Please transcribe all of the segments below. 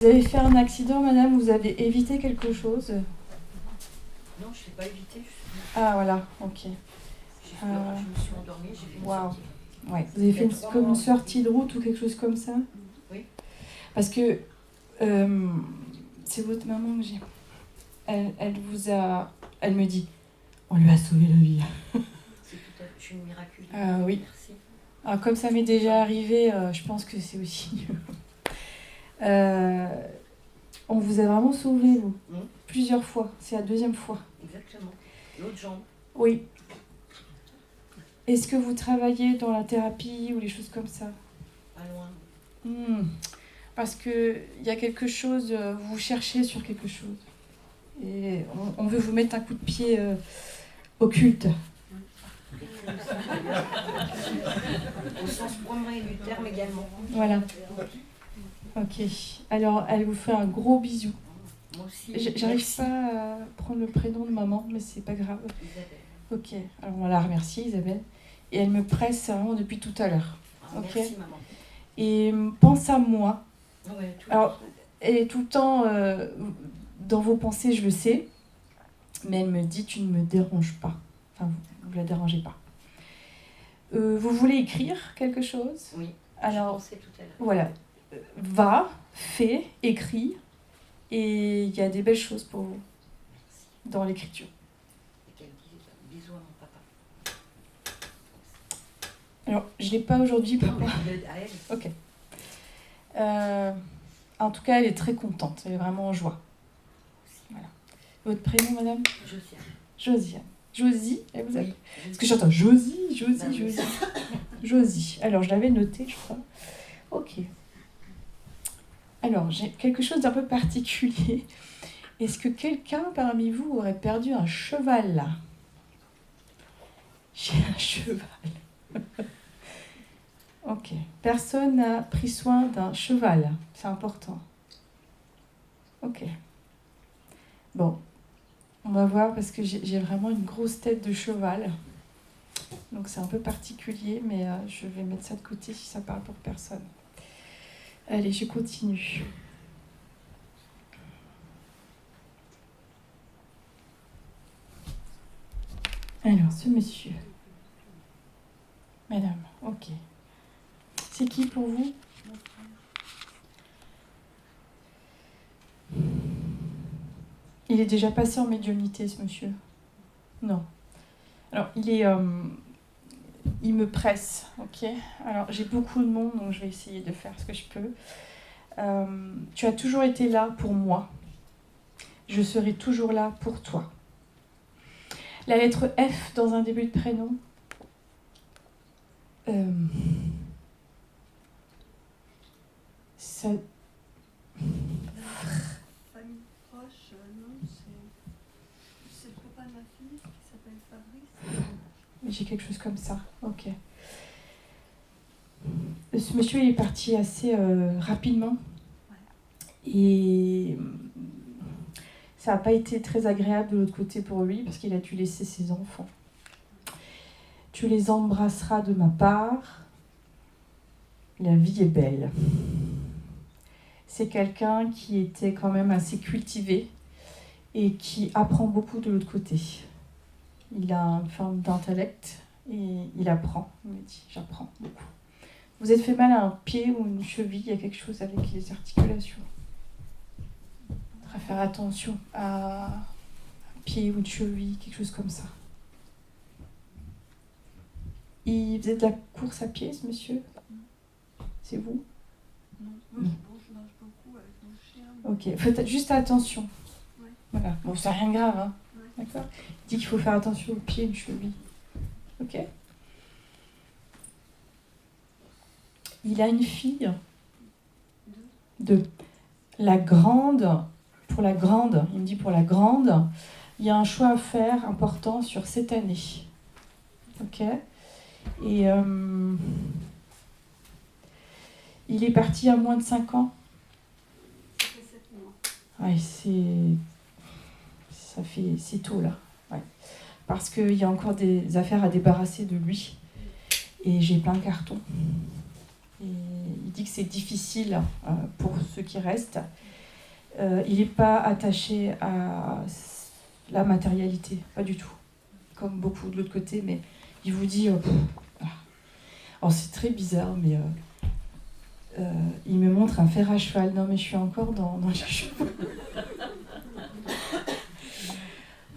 Vous avez fait un accident, madame? Vous avez évité quelque chose? Non, je ne l'ai pas évité. Ah, voilà, ok. Je me suis endormie, j'ai fait une sortie. Ouais. Vous avez fait comme une sortie de route ou quelque chose comme ça? Oui. Parce que c'est votre maman que j'ai. Elle me dit, on lui a sauvé la vie. Je suis une miraculeuse. Ah oui. Merci. Alors, comme ça m'est déjà arrivé, je pense que c'est aussi on vous a vraiment sauvé, vous. Plusieurs fois. C'est la deuxième fois. Exactement. L'autre jambe. Oui. Est-ce que vous travaillez dans la thérapie ou les choses comme ça? Pas loin. Parce qu'il y a quelque chose, vous cherchez sur quelque chose. Et on veut vous mettre un coup de pied occulte. Au sens premier du terme également. Voilà. Ok. Alors, elle vous fait un gros bisou. Moi aussi. J'arrive pas à prendre le prénom de maman, mais c'est pas grave. Isabelle. Ok. Alors, on la remercie, Isabelle. Et elle me presse vraiment depuis tout à l'heure. Ok. Merci, maman. Et pense à moi. Ouais, Alors, elle est tout le temps dans vos pensées, je le sais. Mais elle me dit, tu ne me déranges pas. Enfin, vous ne la dérangez pas. Vous voulez écrire quelque chose? Oui. Alors, je pensais tout à l'heure. Voilà. Va, fais, écris. Et il y a des belles choses pour vous dans l'écriture. Et qu'elle dise bisous à mon papa. Alors, je ne l'ai pas aujourd'hui, papa. À elle. Ok. En tout cas, elle est très contente. Elle est vraiment en joie. Voilà. Votre prénom, madame? Josiane. Josiane. Josie, elle vous appelle? Oui. Parce que j'entends Josie. Bah, Josie. Josie. Alors, je l'avais noté, je crois. Ok. Alors, j'ai quelque chose d'un peu particulier. Est-ce que quelqu'un parmi vous aurait perdu un cheval là? J'ai un cheval. Ok. Personne n'a pris soin d'un cheval. C'est important. Ok. Bon. On va voir parce que j'ai vraiment une grosse tête de cheval. Donc c'est un peu particulier, mais je vais mettre ça de côté si ça parle pour personne. Allez, je continue. Alors, ce monsieur. Madame, ok. C'est qui pour vous? Il est déjà passé en médiumnité, ce monsieur? Non. Alors, il me presse, ok? Alors, j'ai beaucoup de monde, donc je vais essayer de faire ce que je peux. Tu as toujours été là pour moi. Je serai toujours là pour toi. La lettre F dans un début de prénom. Ça... Famille proche, non, c'est le copain de ma fille qui s'appelle Fabrice. J'ai quelque chose comme ça, ok. Ce monsieur il est parti assez rapidement. Et ça n'a pas été très agréable de l'autre côté pour lui parce qu'il a dû laisser ses enfants. Tu les embrasseras de ma part. La vie est belle. C'est quelqu'un qui était quand même assez cultivé et qui apprend beaucoup de l'autre côté. Il a une forme d'intellect et il apprend. Il me dit, j'apprends beaucoup. Vous êtes fait mal à un pied ou une cheville? Il y a quelque chose avec les articulations. Il faudra faire attention à un pied ou une cheville, quelque chose comme ça. Il faisait de la course à pied, ce monsieur? C'est vous? Non, moi je marche beaucoup avec mon chien. Ok, faites juste attention. Ouais. Voilà, bon, c'est rien de grave, hein. Ouais. D'accord? Il dit qu'il faut faire attention aux pieds et aux chevilles. Ok? Il a une fille. Deux. La grande, pour la grande, il me dit pour la grande, il y a un choix à faire important sur cette année. Ok? Et il est parti à moins de 5 ans. Ça fait 7 mois. Ouais, c'est tôt là. Ouais. Parce qu'il y a encore des affaires à débarrasser de lui. Et j'ai plein de cartons. Et il dit que c'est difficile pour ceux qui restent. Il n'est pas attaché à la matérialité, pas du tout. Comme beaucoup de l'autre côté, mais il vous dit... Alors c'est très bizarre, mais il me montre un fer à cheval. Non, mais je suis encore dans les chevaux.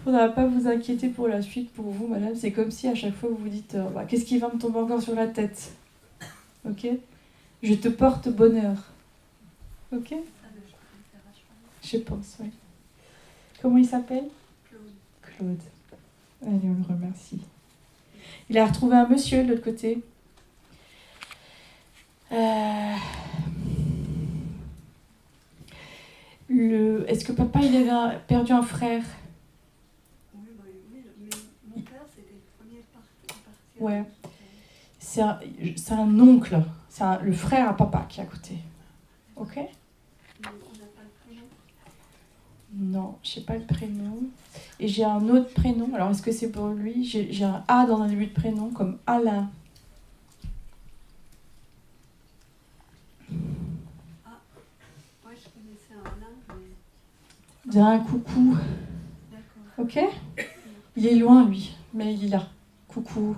Faudra pas vous inquiéter pour la suite, pour vous, madame. C'est comme si à chaque fois vous vous dites qu'est-ce qui va me tomber encore sur la tête? Ok? Je te porte bonheur. Ok? Je pense, oui. Comment il s'appelle? Claude. Allez, on le remercie. Il a retrouvé un monsieur de l'autre côté. Est-ce que papa il avait perdu un frère? Oui, mais mon père, c'était le premier parti. Ouais. C'est un oncle. C'est le frère à papa qui est à côté. Ok? On n'a pas le prénom. Non, je sais pas le prénom. Et j'ai un autre prénom. Alors, est-ce que c'est pour lui? J'ai un A dans un début de prénom, comme Alain. Moi, je connaissais un Alain, mais... J'ai un coucou. D'accord. Ok? Il est loin, lui, mais il est là. Coucou. Ok.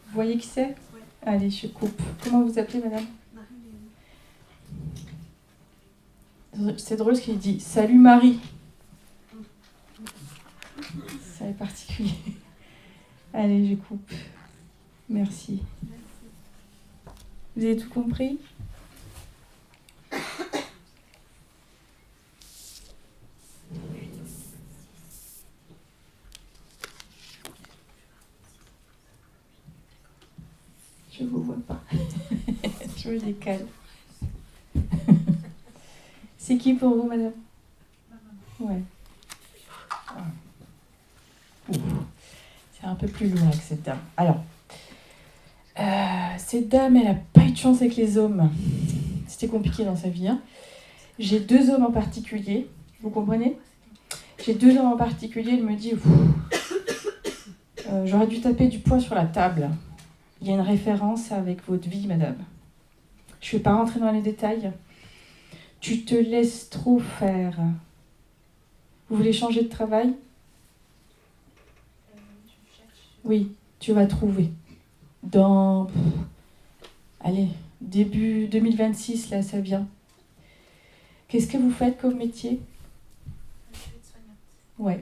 Vous voyez qui c'est? Oui. Allez, je coupe. Comment vous appelez, madame? Marie-Léon. C'est drôle ce qu'il dit. Salut Marie. Ça est particulier. Allez, je coupe. Merci. Vous avez tout compris? Je vous vois pas. Je me décale. C'est qui pour vous, madame? Ouais. Ouh. C'est un peu plus loin que cette dame. Alors, cette dame, elle n'a pas eu de chance avec les hommes. C'était compliqué dans sa vie. Hein. J'ai 2 hommes en particulier. Vous comprenez? J'ai 2 hommes en particulier. Elle me dit, j'aurais dû taper du poing sur la table. Il y a une référence avec votre vie, madame. Je ne vais pas rentrer dans les détails. Tu te laisses trop faire. Vous voulez changer de travail? Oui, tu vas trouver. Dans... Allez, début 2026, là, ça vient. Qu'est-ce que vous faites comme métier? Ouais.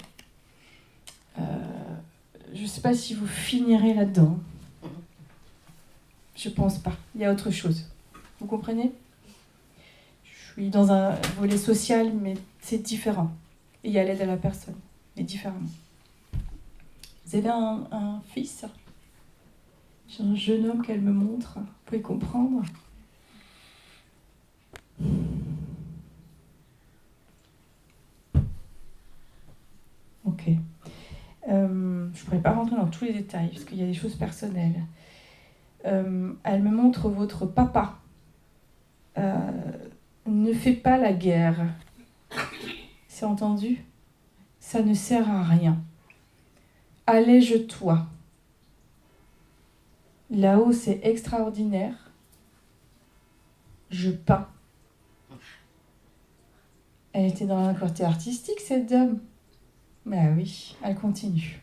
Je ne sais pas si vous finirez là-dedans. Je pense pas. Il y a autre chose. Vous comprenez? Je suis dans un volet social, mais c'est différent. Et il y a l'aide à la personne, mais différemment. Vous avez un fils? J'ai un jeune homme qu'elle me montre. Vous pouvez comprendre? Ok. Je ne pourrais pas rentrer dans tous les détails, parce qu'il y a des choses personnelles. Elle me montre votre papa. Ne fais pas la guerre. C'est entendu? Ça ne sert à rien. Allège-toi. Là-haut, c'est extraordinaire. Je peins. Elle était dans un côté artistique, cette dame. Ben oui, elle continue.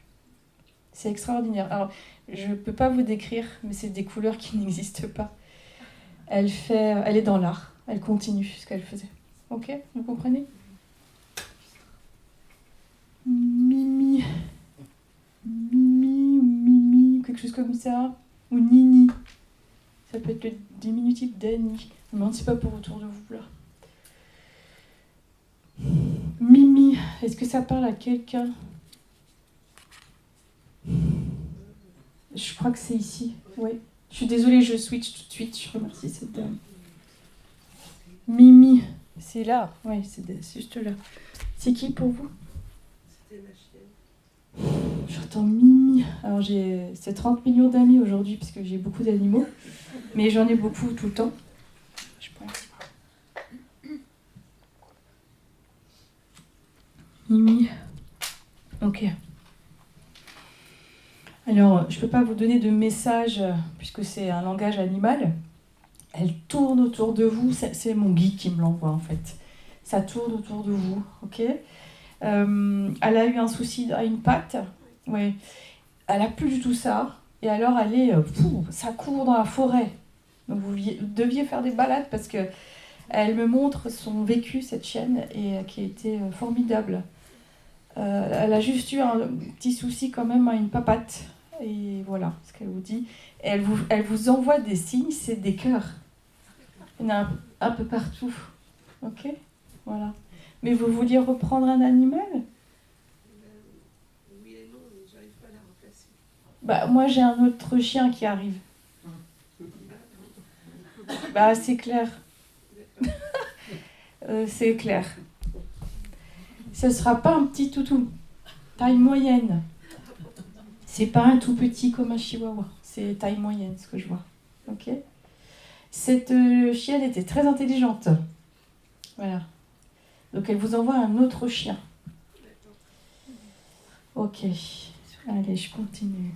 C'est extraordinaire. Alors, je ne peux pas vous décrire, mais c'est des couleurs qui n'existent pas. Elle est dans l'art. Elle continue ce qu'elle faisait. Ok? Vous comprenez? Mimi. Mimi ou Mimi, quelque chose comme ça. Ou Nini. Ça peut être le diminutif d'Annie. Je me demande si c'est pas pour autour de vous là. Mimi, est-ce que ça parle à quelqu'un? Je crois que c'est ici. Ouais. Je suis désolée, je switch tout de suite. Je remercie cette dame. Mimi, c'est là. Oui, c'est juste là. C'est qui pour vous? C'était ma chienne. J'entends Mimi. Alors c'est 30 millions d'amis aujourd'hui parce que j'ai beaucoup d'animaux. Mais j'en ai beaucoup tout le temps. Je pense. Mimi. Ok. Alors, je ne peux pas vous donner de message puisque c'est un langage animal. Elle tourne autour de vous. C'est mon guide qui me l'envoie, en fait. Ça tourne autour de vous, ok. Elle a eu un souci à une patte. Ouais. Elle a plus du tout ça. Et alors, ça court dans la forêt. Donc, vous deviez faire des balades parce que elle me montre son vécu, cette chienne, et qui a été formidable. Elle a juste eu un petit souci quand même à une papate. Et voilà ce qu'elle vous dit. Et elle vous envoie des signes, c'est des cœurs. Il y en a un peu partout. Ok ? Voilà. Mais vous vouliez reprendre un animal ? Oui et non, mais j'arrive pas à la remplacer. Bah, moi, j'ai un autre chien qui arrive. Bah, c'est clair. C'est clair. Ce sera pas un petit toutou. Taille moyenne. C'est pas un tout petit comme un chihuahua. C'est taille moyenne, ce que je vois. Ok ? Cette chienne était très intelligente. Voilà. Donc, elle vous envoie un autre chien. Ok. Allez, je continue.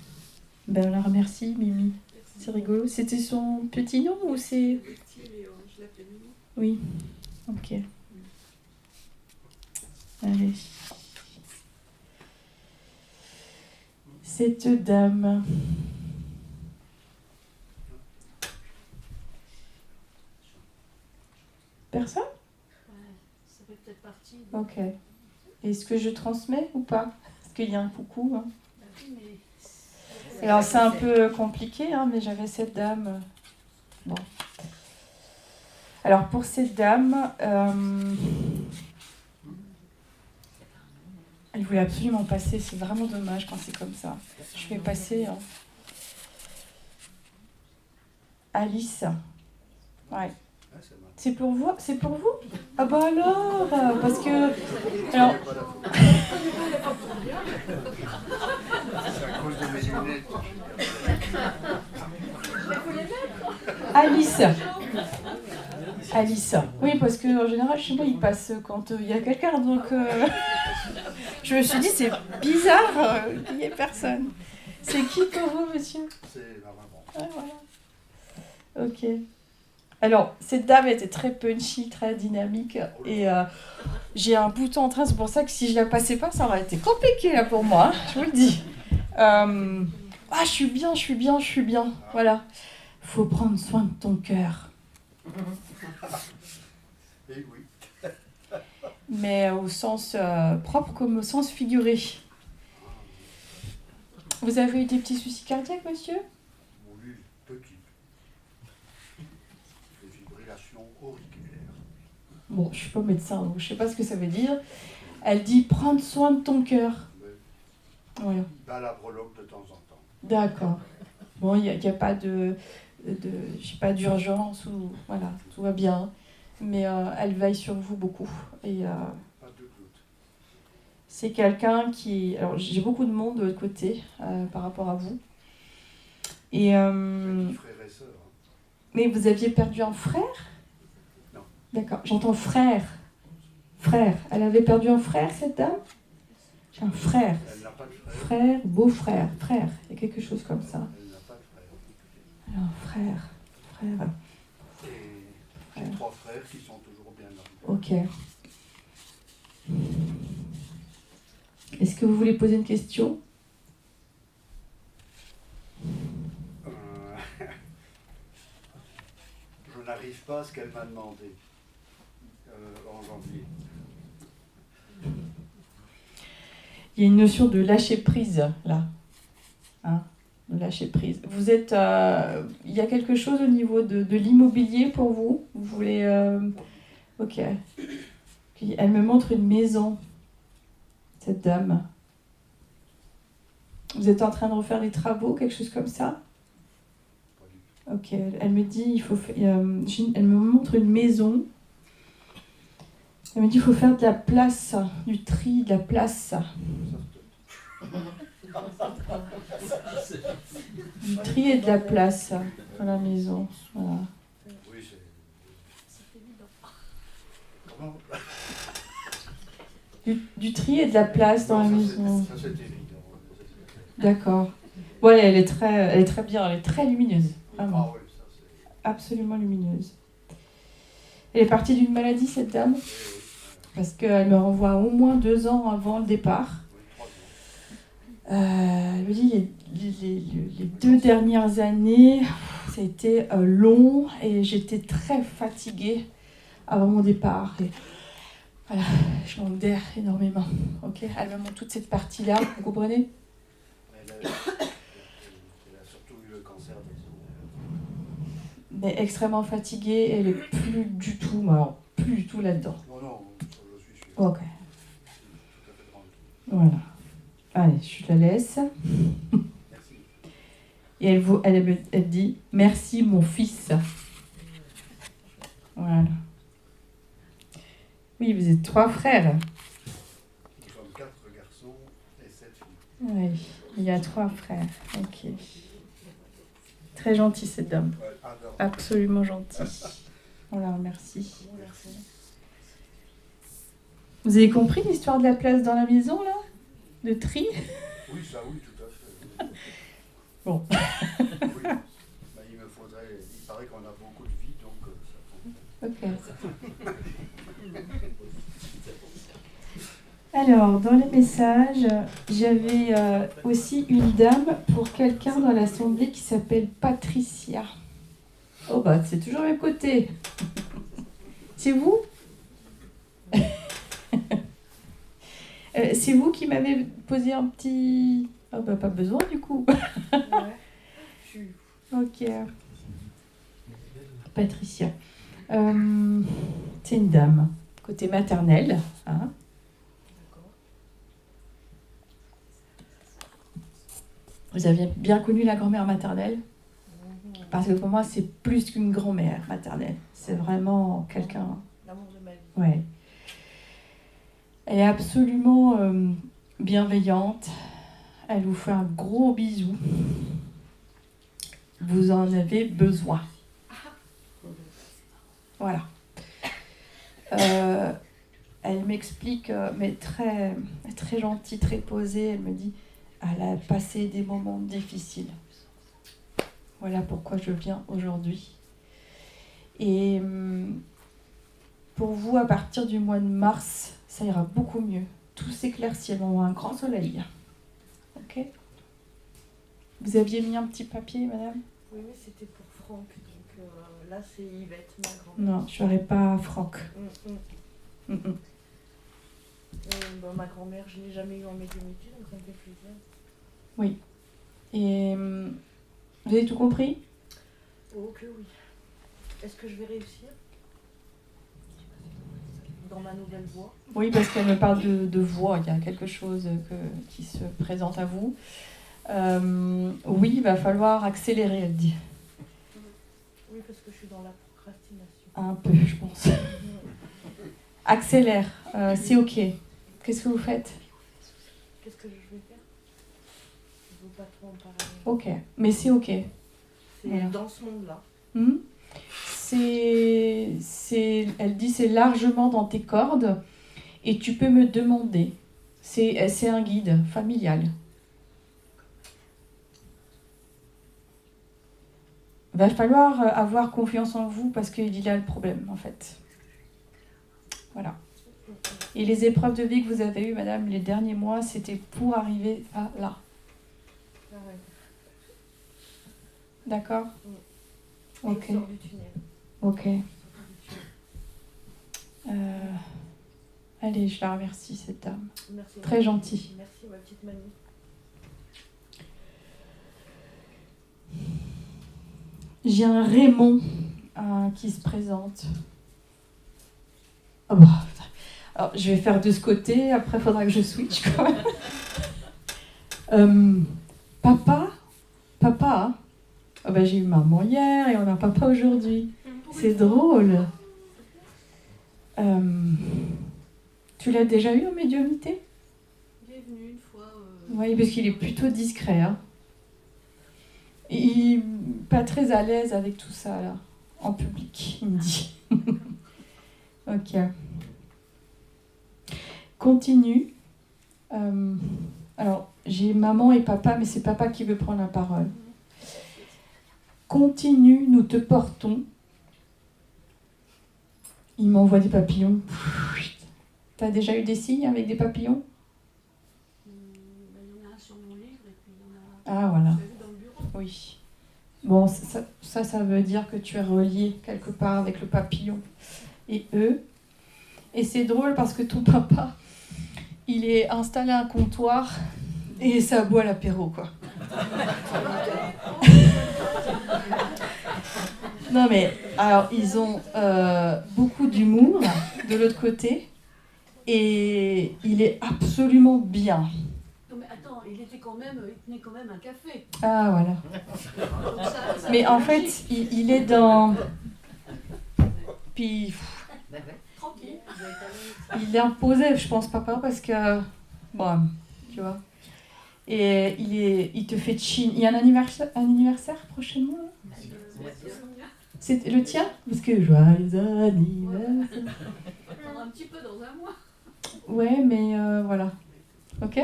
Ben, on la remercie, Mimi. C'est rigolo. C'était son petit nom ou c'est... Petit, mais je l'appelle Mimi. Oui. Ok. Allez. Cette dame. Personne ? Ça fait peut-être partie. Ok. Est-ce que je transmets ou pas ? Parce qu'il y a un coucou. Hein. Alors c'est un peu compliqué, hein, mais j'avais cette dame. Bon. Alors pour cette dame, elle voulait absolument passer. C'est vraiment dommage quand c'est comme ça. Je vais passer. Hein. Alice. Ouais. C'est pour vous ? C'est pour vous ? Ah bah alors, parce que... Alors... C'est à cause de mes lunettes. Alice. Alice. Oui, parce qu'en général, chez moi, il passe quand il y a quelqu'un. Donc, je me suis dit, c'est bizarre qu'il n'y ait personne. C'est qui pour vous, monsieur ? C'est ma maman. Ah, voilà. Ok. Alors, cette dame était très punchy, très dynamique. Et j'ai un bouton en train. C'est pour ça que si je la passais pas, ça aurait été compliqué là pour moi. Hein, je vous le dis. Je suis bien. Voilà. Faut prendre soin de ton cœur. Et oui. Mais au sens propre comme au sens figuré. Vous avez eu des petits soucis cardiaques, monsieur ? Oui, petit. Des fibrillations auriculaires. Bon, je suis pas médecin, donc je sais pas ce que ça veut dire. Elle dit prendre soin de ton cœur. Voilà. Bah, la breloque de temps en temps. D'accord. Bon, il n'y a pas je sais pas, d'urgence ou voilà, tout va bien. Mais elle veille sur vous beaucoup. Et Pas de doute. c'est quelqu'un qui... Alors, j'ai beaucoup de monde de l'autre côté par rapport à vous. Et, Petit frère et sœur. Hein. mais vous aviez perdu un frère ? Non. D'accord, j'entends frère. Frère. Elle avait perdu un frère, cette dame ? Un frère. Elle n'a pas de frère. Frère, beau-frère, frère. Il y a quelque chose comme ça. Elle n'a pas de frère. Alors, frère. Et j'ai 3 frères qui sont toujours bien là. Ok. Est-ce que vous voulez poser une question ? Je n'arrive pas à ce qu'elle m'a demandé en janvier. Il y a une notion de lâcher prise, là. Hein ? De lâcher prise. Vous êtes... il y a quelque chose au niveau de l'immobilier pour vous ? Vous voulez... Ok. Puis elle me montre une maison, cette dame. Vous êtes en train de refaire des travaux, quelque chose comme ça ? Pas du tout. Ok. Elle me dit, elle me montre une maison. Elle me dit, il faut faire de la place, du tri, de la place. Du tri et de la place dans la maison. Voilà. Oui, c'est évident. Comment ? Du tri et de la place dans la Non, maison. ça c'est évident. D'accord. Ouais, elle est très bien, elle est très lumineuse. Vraiment. Ah oui, ça c'est... absolument lumineuse. Elle est partie d'une maladie, cette dame, parce qu'elle me renvoie au moins 2 ans avant le départ. Elle me dit les 2 dernières années, ça a été long et j'étais très fatiguée avant mon départ. Et voilà, je manque d'air énormément. Okay, elle me montre toute cette partie-là, vous comprenez? Elle a surtout eu le cancer des os. Mais extrêmement fatiguée, elle est plus du tout, mais alors, plus du tout là-dedans. Non, je suis sûr. Ok, Tout à fait tranquille. voilà. Allez, je la laisse. Merci. Et elle dit « Merci mon fils ». Voilà. Oui, vous êtes 3 frères. Nous sommes 4 garçons et 7 filles. Oui, il y a 3 frères. Ok. Très gentil cette dame. Ouais, adore. Absolument gentil. Voilà, merci. Merci. Vous avez compris l'histoire de la place dans la maison, là? De tri? Oui, ça oui, tout à fait. Bon. Oui. Bah, il paraît qu'on a beaucoup de vie, donc ça tombe. Ok. Alors, dans les messages, j'avais aussi une dame pour quelqu'un dans l'assemblée qui s'appelle Patricia. Oh bah, c'est toujours à mes côtés. C'est vous? C'est vous qui m'avez posé un petit... Oh bah, pas besoin du coup. Ouais. Ok. Patricia. C'est une dame, côté maternel. Hein. Vous avez bien connu la grand-mère maternelle? Parce que pour moi, c'est plus qu'une grand-mère maternelle. C'est vraiment quelqu'un... L'amour de ma vie. Ouais. Elle est absolument bienveillante. Elle vous fait un gros bisou. Vous en avez besoin. Voilà. Elle m'explique, mais très, très gentille, très posée. Elle me dit, elle a passé des moments difficiles. Voilà pourquoi je viens aujourd'hui. Et pour vous, à partir du mois de mars, ça ira beaucoup mieux. Tout s'éclaircit, on aura un grand soleil. Ok? Vous aviez mis un petit papier, madame? Oui, mais c'était pour Franck. Donc là, c'est Yvette, ma grand-mère. Non, je n'aurais pas Franck. Ma grand-mère, je ne l'ai jamais eu en médiumnité, donc ça me fait plaisir. Oui. Et vous avez tout compris? Oh que oui. Est-ce que je vais réussir dans ma nouvelle voie? Oui, parce qu'elle me parle de voix. Il y a quelque chose qui se présente à vous. Oui, il va falloir accélérer, elle dit. Oui, parce que je suis dans la procrastination. Un peu, je pense. Accélère, c'est ok. Qu'est-ce que vous faites? Qu'est-ce que je vais faire? Je ne veux pas trop en parler. Ok, mais c'est ok. C'est Voilà. dans ce monde-là. Elle dit c'est largement dans tes cordes et tu peux me demander. C'est un guide familial. Va falloir avoir confiance en vous parce qu'il y a le problème en fait. Voilà. Et les épreuves de vie que vous avez eues, madame, les derniers mois, c'était pour arriver à là. Ah ouais. D'accord? Ok. Je sors du tunnel. Ok. Allez, je la remercie, cette dame. Merci. Très gentille. Merci, ma petite mamie. J'ai un Raymond qui se présente. Oh bah, alors, je vais faire de ce côté, après il faudra que je switch quand même. Papa, hein. Oh bah, j'ai eu maman hier et on a papa aujourd'hui. C'est drôle. Tu l'as déjà eu en médiumnité? Il est venu une fois. Oui, parce qu'il est plutôt discret. Hein. Il n'est pas très à l'aise avec tout ça, là, en public, il me dit. Ok. Continue. Alors, j'ai maman et papa, mais c'est papa qui veut prendre la parole. Continue, nous te portons. Il m'envoie des papillons. T'as déjà eu des signes avec des papillons? Il y en a un sur mon livre et puis il y en a Ah, voilà. un dans le bureau. Oui. Bon, ça veut dire que tu es relié quelque part avec le papillon et eux. Et c'est drôle parce que ton papa, il est installé à un comptoir et ça boit l'apéro, quoi. Non mais, alors, ils ont beaucoup d'humour de l'autre côté et il est absolument bien. Non mais attends, il tenait quand même un café. Ah, voilà. Donc ça Mais en fait, il est dans... Puis, tranquille. il est imposé, je pense, papa, parce que... Bon, tu vois. Et il te fait chin. Il y a un anniversaire prochainement, là? C'est le tien? Parce que joyeux anniversaire. Attendre un petit peu dans un mois. Ouais, mais voilà. Ok?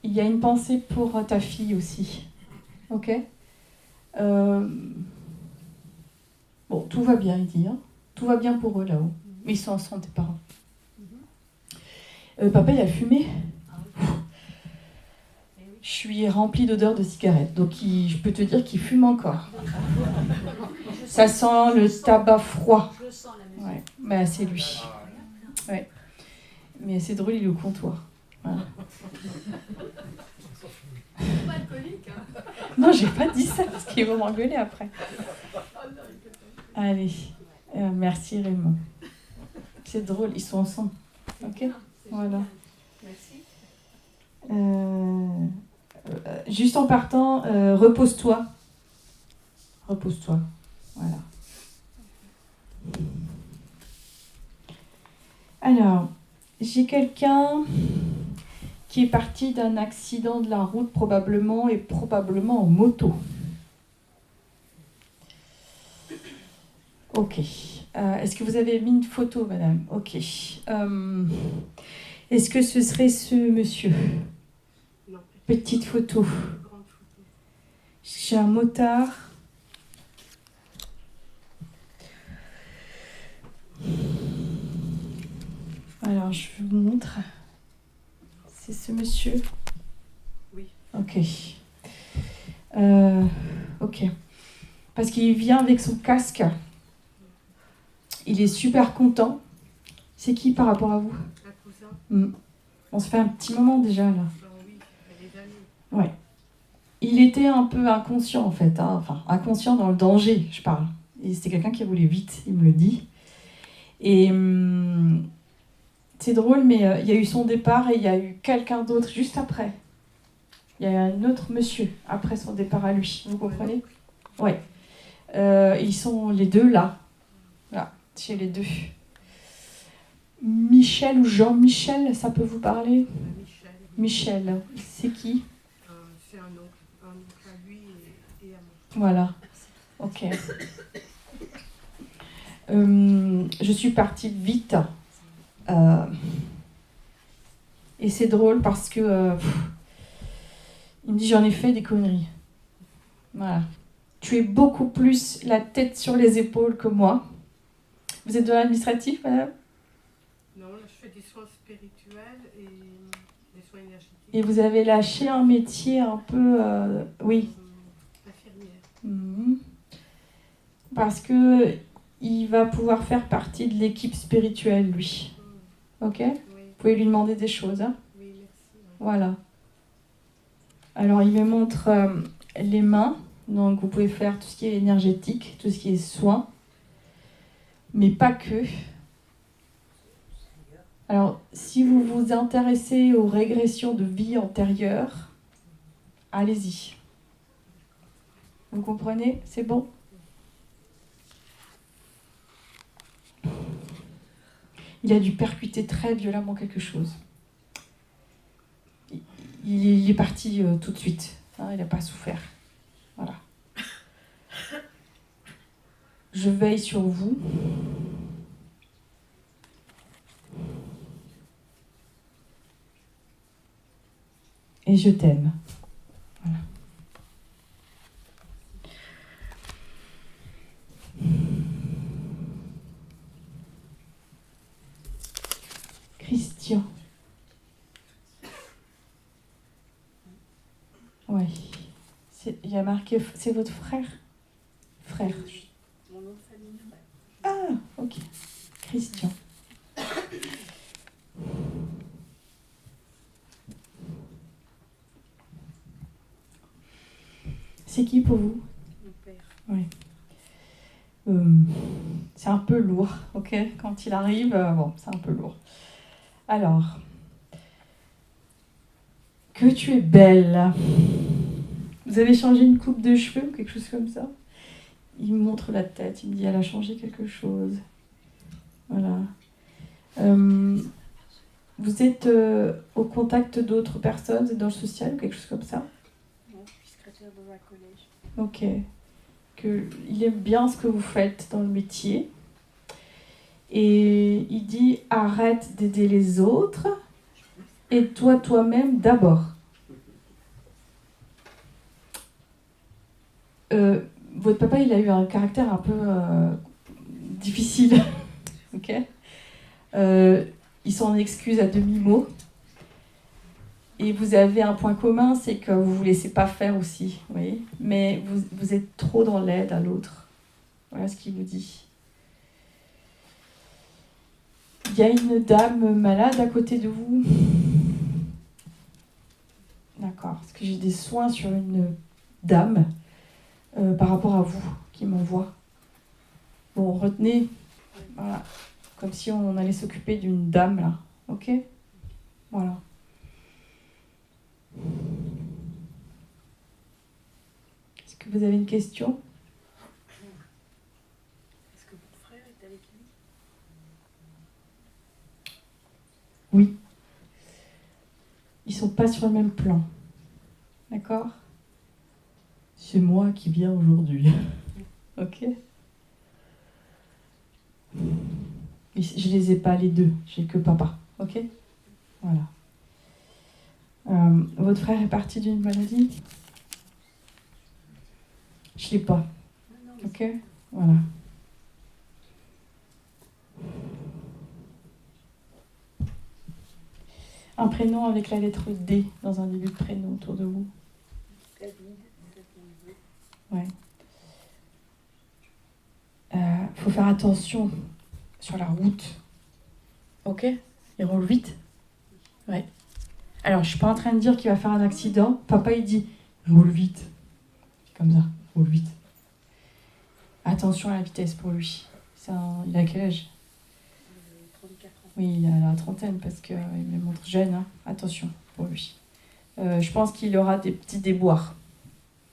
Il y a une pensée pour ta fille aussi. Ok? Bon, tout va bien, il dit. Hein? Tout va bien pour eux là-haut. Mais ils sont ensemble, tes parents. Papa, il a fumé. Je suis remplie d'odeurs de cigarettes. Donc, je peux te dire qu'il fume encore. Ça sent le tabac froid. Je le sens la maison. Ouais, bah, c'est lui. Ouais. Mais c'est drôle, il est au comptoir. Voilà. C'est pas alcoolique, hein. Non, j'ai pas dit ça parce qu'ils vont m'engueuler après. Allez, merci Raymond. C'est drôle, ils sont ensemble. Ok, voilà. Merci. Juste en partant, repose-toi. Repose-toi. Voilà. Alors, j'ai quelqu'un qui est parti d'un accident de la route probablement et probablement en moto. Ok. Est-ce que vous avez mis une photo, madame? Ok. Est-ce que ce serait ce monsieur? Non. Petite photo. Grande photo. J'ai un motard. Alors, je vous montre. C'est ce monsieur? Oui. Ok. Ok. Parce qu'il vient avec son casque. Il est super content. C'est qui par rapport à vous? Un cousin. On se fait un petit moment déjà là. Oui, elle est amie. Ouais. Il était un peu inconscient en fait. Hein. Enfin, inconscient dans le danger, je parle. Et c'était quelqu'un qui roulait vite, il me le dit. Et c'est drôle, mais il y a eu son départ et il y a eu quelqu'un d'autre juste après. Il y a un autre monsieur après son départ à lui. Vous comprenez? Ouais. Ils sont les deux là. Là, chez les deux. Michel ou Jean-Michel, ça peut vous parler? Michel. Michel, c'est qui? C'est un oncle à lui et à moi. Voilà. Ok. Je suis partie vite. Et c'est drôle parce que il me dit j'en ai fait des conneries. Voilà. Tu es beaucoup plus la tête sur les épaules que moi. Vous êtes de l'administratif, madame? Non, là, je fais des soins spirituels et des soins énergétiques. Et vous avez lâché un métier un peu... oui. Infirmière. Parce que il va pouvoir faire partie de l'équipe spirituelle, lui. Ok? Oui, Vous pouvez lui demander des choses. Hein? oui, merci. Voilà. Alors, il me montre les mains. Donc, vous pouvez faire tout ce qui est énergétique, tout ce qui est soins. Mais pas que. Alors, si vous vous intéressez aux régressions de vie antérieure, allez-y. Vous comprenez? C'est bon? Il a dû percuter très violemment quelque chose. Il est parti tout de suite. Hein, il n'a pas souffert. Voilà. Je veille sur vous. Et je t'aime. Voilà. Christian. Ouais. Il y a marqué, c'est votre frère? Frère. Mon nom de famille, ouais. Ah, ok. Christian. C'est qui pour vous? Mon père. Oui. C'est un peu lourd, ok? Quand il arrive, bon, c'est un peu lourd. Alors, que tu es belle. Vous avez changé une coupe de cheveux ou quelque chose comme ça? Il me montre la tête, il me dit elle a changé quelque chose. Voilà. Vous êtes au contact d'autres personnes, vous êtes dans le social ou quelque chose comme ça? Non, je suis secrétaire dans un collège. Ok. Il aime bien ce que vous faites dans le métier. Et il dit arrête d'aider les autres et toi-même d'abord. Votre papa, il a eu un caractère un peu difficile. Ok. Il s'en excuse à demi-mot. Et vous avez un point commun, c'est que vous ne vous laissez pas faire aussi. Vous voyez, mais vous êtes trop dans l'aide à l'autre. Voilà ce qu'il vous dit. Il y a une dame malade à côté de vous. D'accord. Parce que j'ai des soins sur une dame par rapport à vous qui m'envoie. Bon, retenez. Voilà. Comme si on allait s'occuper d'une dame là. Ok? Voilà. Est-ce que vous avez une question? Est-ce que mon frère est avec lui? Oui. Ils sont pas sur le même plan. D'accord? C'est moi qui viens aujourd'hui. Ok? Mais je les ai pas les deux. J'ai que papa. Ok? Voilà. Votre frère est parti d'une maladie? Je l'ai pas. Non, Ok? Voilà. Un prénom avec la lettre D dans un début de prénom autour de vous. David, c'est mon neveu. Ouais. Faut faire attention sur la route. Ok? Il roule vite. Ouais. Alors, je suis pas en train de dire qu'il va faire un accident. Papa, il dit, roule vite. Comme ça, roule vite. Attention à la vitesse pour lui. Il a quel âge? 34 ans. Oui, il a la trentaine parce qu'il me montre jeune. Hein. Attention pour lui. Je pense qu'il aura des petits déboires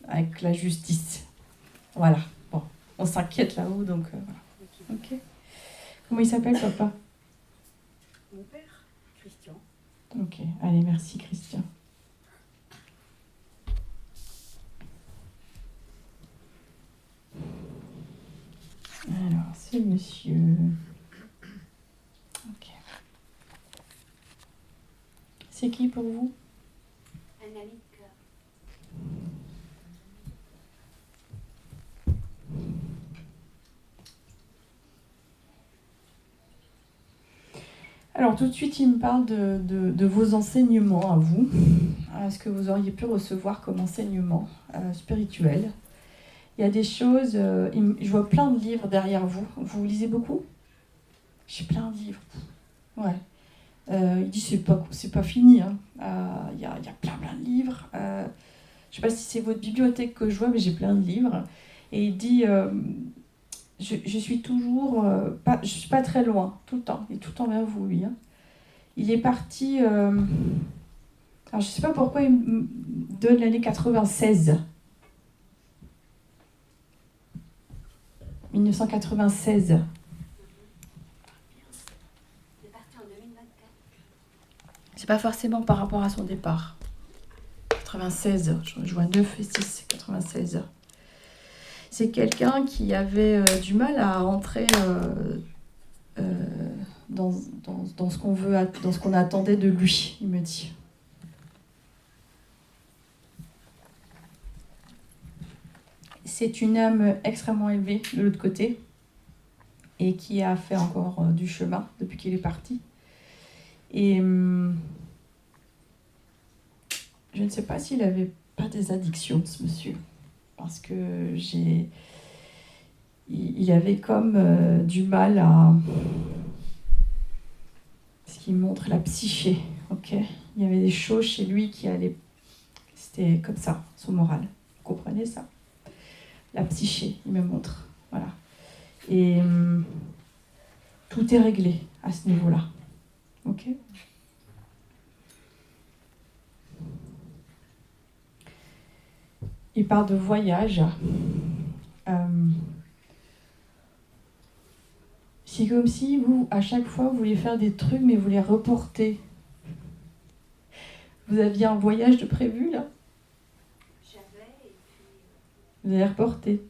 avec la justice. Voilà. Bon, on s'inquiète là-haut, donc voilà. Ok. Comment il s'appelle, papa? Mon père, Christian. Ok. Allez, merci, Christian. Alors, c'est monsieur. Ok. C'est qui pour vous? Un ami de cœur. Alors, tout de suite, il me parle de vos enseignements à vous. Ce que vous auriez pu recevoir comme enseignement spirituel. Il y a des choses... je vois plein de livres derrière vous. Vous lisez beaucoup? J'ai plein de livres. Ouais. Il dit c'est pas fini. Hein. Il y a plein de livres. Je ne sais pas si c'est votre bibliothèque que je vois, mais j'ai plein de livres. Et il dit je suis toujours je suis pas très loin, tout le temps. Il est tout le temps vers vous, lui. Hein. Il est parti. Alors je sais pas pourquoi il me donne l'année 96. 1996. C'est pas forcément par rapport à son départ. 96, je vois 9 et 6, 96. C'est quelqu'un qui avait du mal à rentrer dans ce qu'on veut, dans ce qu'on attendait de lui, il me dit. C'est une âme extrêmement élevée de l'autre côté et qui a fait encore du chemin depuis qu'il est parti. Et je ne sais pas s'il avait pas des addictions, ce monsieur. Parce que il avait comme du mal à... Ce qui montre la psyché, ok ? Il y avait des choses chez lui qui allaient... C'était comme ça, son moral. Vous comprenez ça ? La psyché, il me montre. Voilà. Et tout est réglé à ce niveau-là. Ok ? Il parle de voyage. C'est comme si vous, à chaque fois, vous vouliez faire des trucs, mais vous les reportez. Vous aviez un voyage de prévu, là ? J'avais, et puis... Vous allez reporter.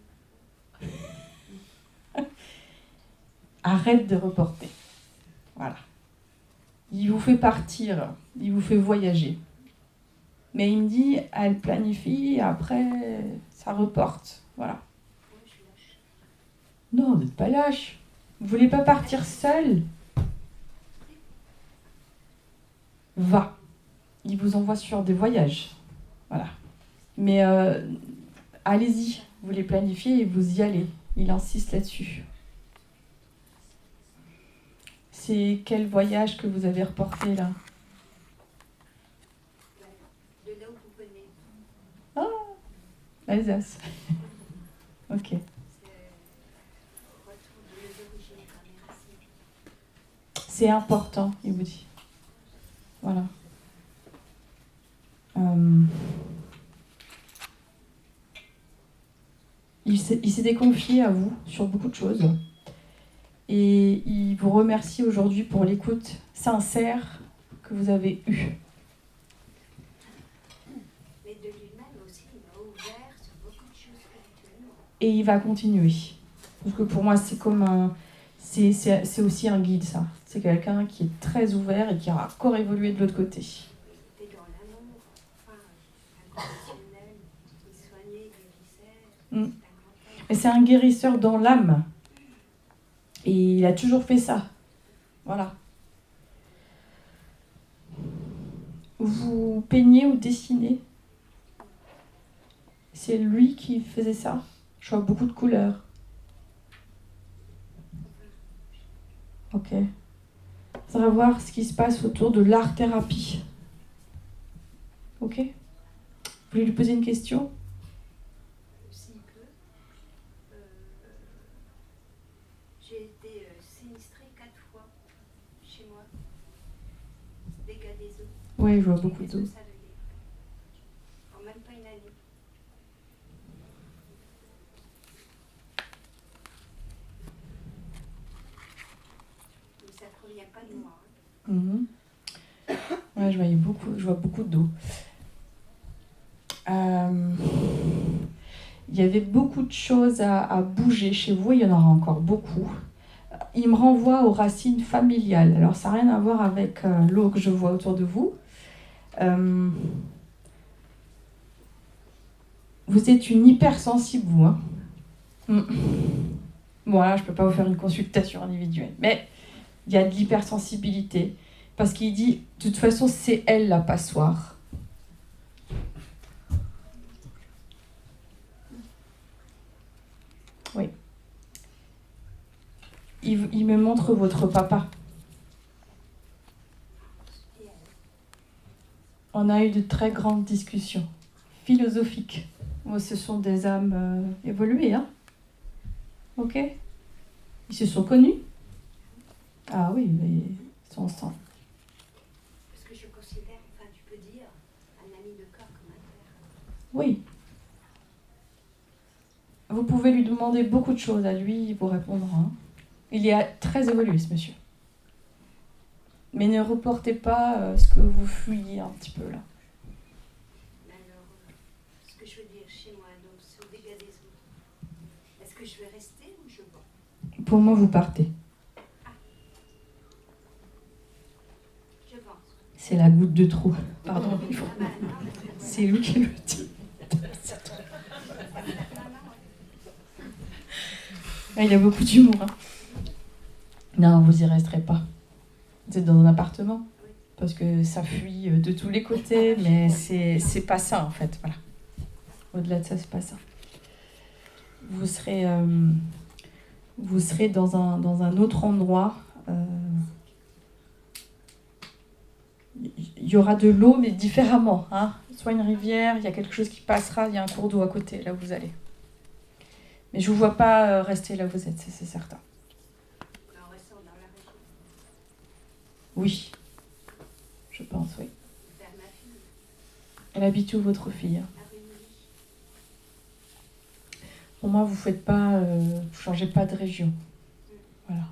Arrête de reporter. Voilà. Il vous fait partir, il vous fait voyager. Mais il me dit, elle planifie, et après, ça reporte. Voilà. moi, je suis lâche. Non, vous n'êtes pas lâche. Vous voulez pas partir seul ? Va. Il vous envoie sur des voyages. Voilà. Mais allez-y. Vous les planifiez et vous y allez. Il insiste là-dessus. C'est quel voyage que vous avez reporté là ? De là où vous venez. Alsace. Ok. C'est retour de mes origines, à mes racines. C'est important, il vous dit. Voilà. Il s'était confié à vous sur beaucoup de choses. Et il vous remercie aujourd'hui pour l'écoute sincère que vous avez eue. Mais de lui-même aussi, il m'a ouvert sur beaucoup de choses spirituellement. Et il va continuer. Parce que pour moi, c'est comme un... C'est aussi un guide, ça. C'est quelqu'un qui est très ouvert et qui a encore évolué de l'autre côté. Il était dans l'amour, enfin, inconditionnel, il soignait, il guérissait. Mm. C'est un grand homme. Et c'est un guérisseur dans l'âme. Et il a toujours fait ça. Voilà. Vous peignez ou dessinez ? C'est lui qui faisait ça ? Je vois beaucoup de couleurs. Ok. Je voudrais voir ce qui se passe autour de l'art-thérapie. Ok ? Vous voulez lui poser une question ? S'il peut. J'ai été sinistrée 4 fois chez moi. Dégâts des eaux. Oui, je vois beaucoup d'eau. En même pas une année. Mais ça ne provient pas de moi. Hein. Mhm. Ouais, je vois beaucoup d'eau. Il y avait beaucoup de choses à bouger chez vous, il y en aura encore beaucoup. Il me renvoie aux racines familiales. Alors, ça n'a rien à voir avec l'eau que je vois autour de vous. Vous êtes une hypersensible, vous. Hein. Bon, là, je ne peux pas vous faire une consultation individuelle. Mais il y a de l'hypersensibilité. Parce qu'il dit, de toute façon, c'est elle la passoire. Oui. Il me montre votre papa. On a eu de très grandes discussions philosophiques. Bon, ce sont des âmes évoluées, hein. Ok ? Ils se sont connus ? Ah oui, mais ils sont ensemble. Parce que je considère, enfin tu peux dire, un ami de corps comme un père. Oui. Vous pouvez lui demander beaucoup de choses à lui, il vous répondra. Hein. Il est très évolué, ce monsieur. Mais ne reportez pas ce que vous fuyez un petit peu là. Mais alors, ce que je veux dire chez moi, donc sur dégâts des eaux, est-ce que je vais rester ou je vais ? Pour moi, vous partez. Je pense. C'est la goutte de trop. Pardon. Ah bah, non, C'est lui qui le dit. Ah, il a beaucoup d'humour. Hein. Non, vous y resterez pas. Vous êtes dans un appartement ? oui. parce que ça fuit de tous les côtés, mais c'est pas ça en fait. Voilà. Au-delà de ça, c'est pas ça. Vous serez dans un autre endroit. Il y aura de l'eau, mais différemment. Hein. Soit une rivière, il y a quelque chose qui passera, il y a un cours d'eau à côté, là où vous allez. Mais je ne vous vois pas rester là où vous êtes, c'est certain. En restant dans la région. Oui, je pense, oui. Vers ma fille, Elle habite où, votre fille? à Rumilly. Pour moi, vous faites pas, vous changez pas de région. Voilà.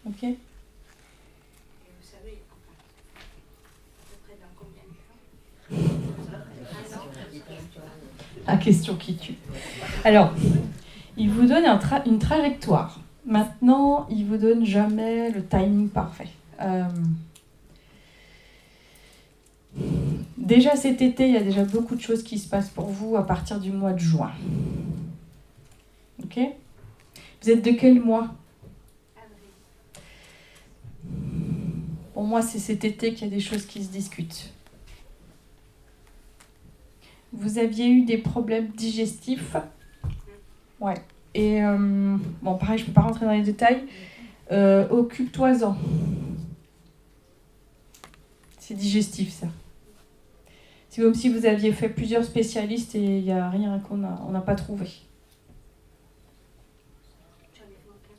Ok? Et vous savez, enfin, à peu près dans combien de temps? Un an. La question qui tue. Alors, il vous donne une trajectoire. Maintenant, il vous donne jamais le timing parfait. Déjà cet été, il y a déjà beaucoup de choses qui se passent pour vous à partir du mois de juin. Ok? Vous êtes de quel mois? Avril. Pour moi, c'est cet été qu'il y a des choses qui se discutent. Vous aviez eu des problèmes digestifs? Ouais. Et bon, pareil, je ne peux pas rentrer dans les détails. Occupe-toi-en. C'est digestif, ça. C'est comme si vous aviez fait plusieurs spécialistes et il n'y a rien on n'a pas trouvé. J'en ai fait aucun.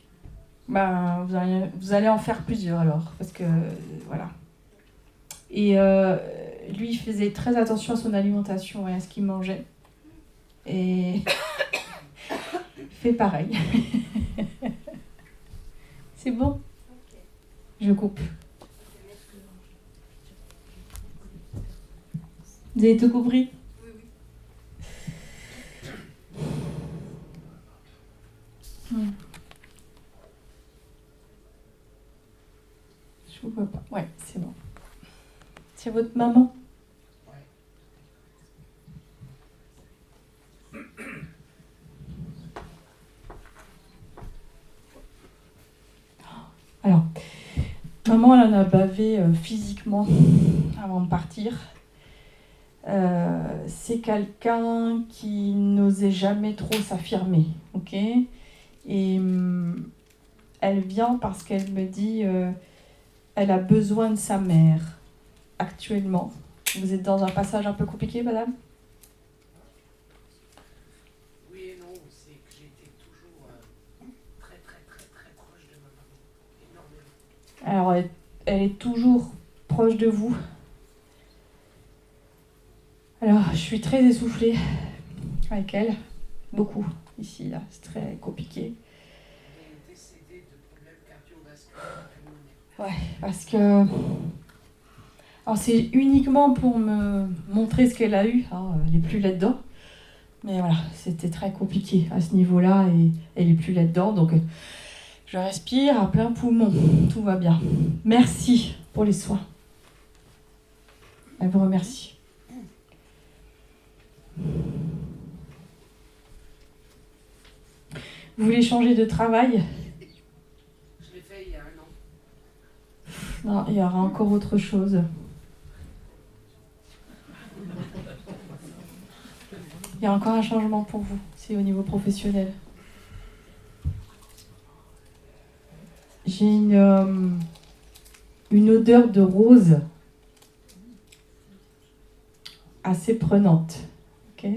Ben, vous allez en faire plusieurs alors, parce que voilà. Et lui, il faisait très attention à son alimentation et à ce qu'il mangeait. Et fait pareil. C'est bon? Ok. Je coupe. Merci. Vous avez tout compris? Oui, oui. Je vous vois pas. Ouais, c'est bon. C'est votre maman? Alors, maman, elle en a bavé physiquement avant de partir. C'est quelqu'un qui n'osait jamais trop s'affirmer, ok? Et elle vient parce qu'elle me dit elle a besoin de sa mère actuellement. Vous êtes dans un passage un peu compliqué, madame? Oui et non, c'est que j'étais toujours très proche de ma maman. Énormément. Alors, elle est toujours proche de vous. Alors, je suis très essoufflée avec elle. Beaucoup, ici, là. C'est très compliqué. Elle est décédée de problèmes cardiovasculaires pulmonaires. Ouais, parce que... Alors, c'est uniquement pour me montrer ce qu'elle a eu. Hein, elle n'est plus là-dedans. Mais voilà, c'était très compliqué à ce niveau-là et elle n'est plus là-dedans. Donc, je respire à plein poumon. Tout va bien. Merci pour les soins. Elle vous remercie. Vous voulez changer de travail? Je l'ai fait il y a 1 an. Non, il y aura encore autre chose. Il y a encore un changement pour vous, c'est au niveau professionnel. J'ai une odeur de rose assez prenante. Ok?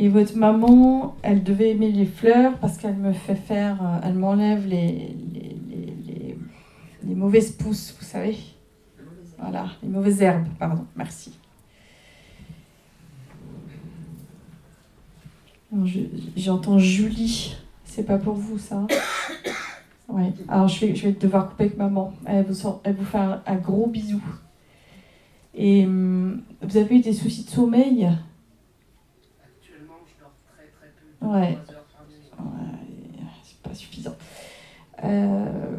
Et votre maman, elle devait aimer les fleurs parce qu'elle me fait faire, elle m'enlève les mauvaises pousses, vous savez. Voilà, les mauvaises herbes, pardon, merci. Alors, j'entends Julie, c'est pas pour vous ça? Ouais. Alors je vais devoir couper avec maman. Elle vous fait un gros bisou. Et vous avez eu des soucis de sommeil? Actuellement, je dors très peu. Ouais. 3 heures par nuit. Ouais, c'est pas suffisant.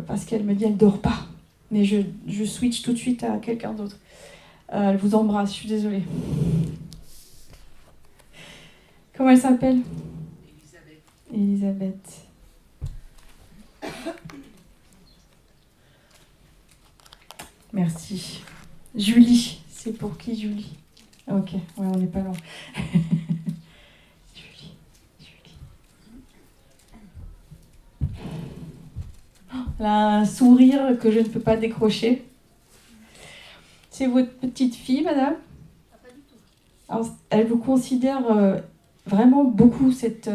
Parce qu'elle me dit elle dort pas. Mais je switch tout de suite à quelqu'un d'autre. Elle vous embrasse, je suis désolée. Comment elle s'appelle? Elisabeth. Elisabeth. Merci. Julie, c'est pour qui Julie? Ok, ouais, on n'est pas loin. Julie. Elle a un sourire que je ne peux pas décrocher. C'est votre petite fille, madame? Pas du tout. Alors, elle vous considère vraiment beaucoup, c'est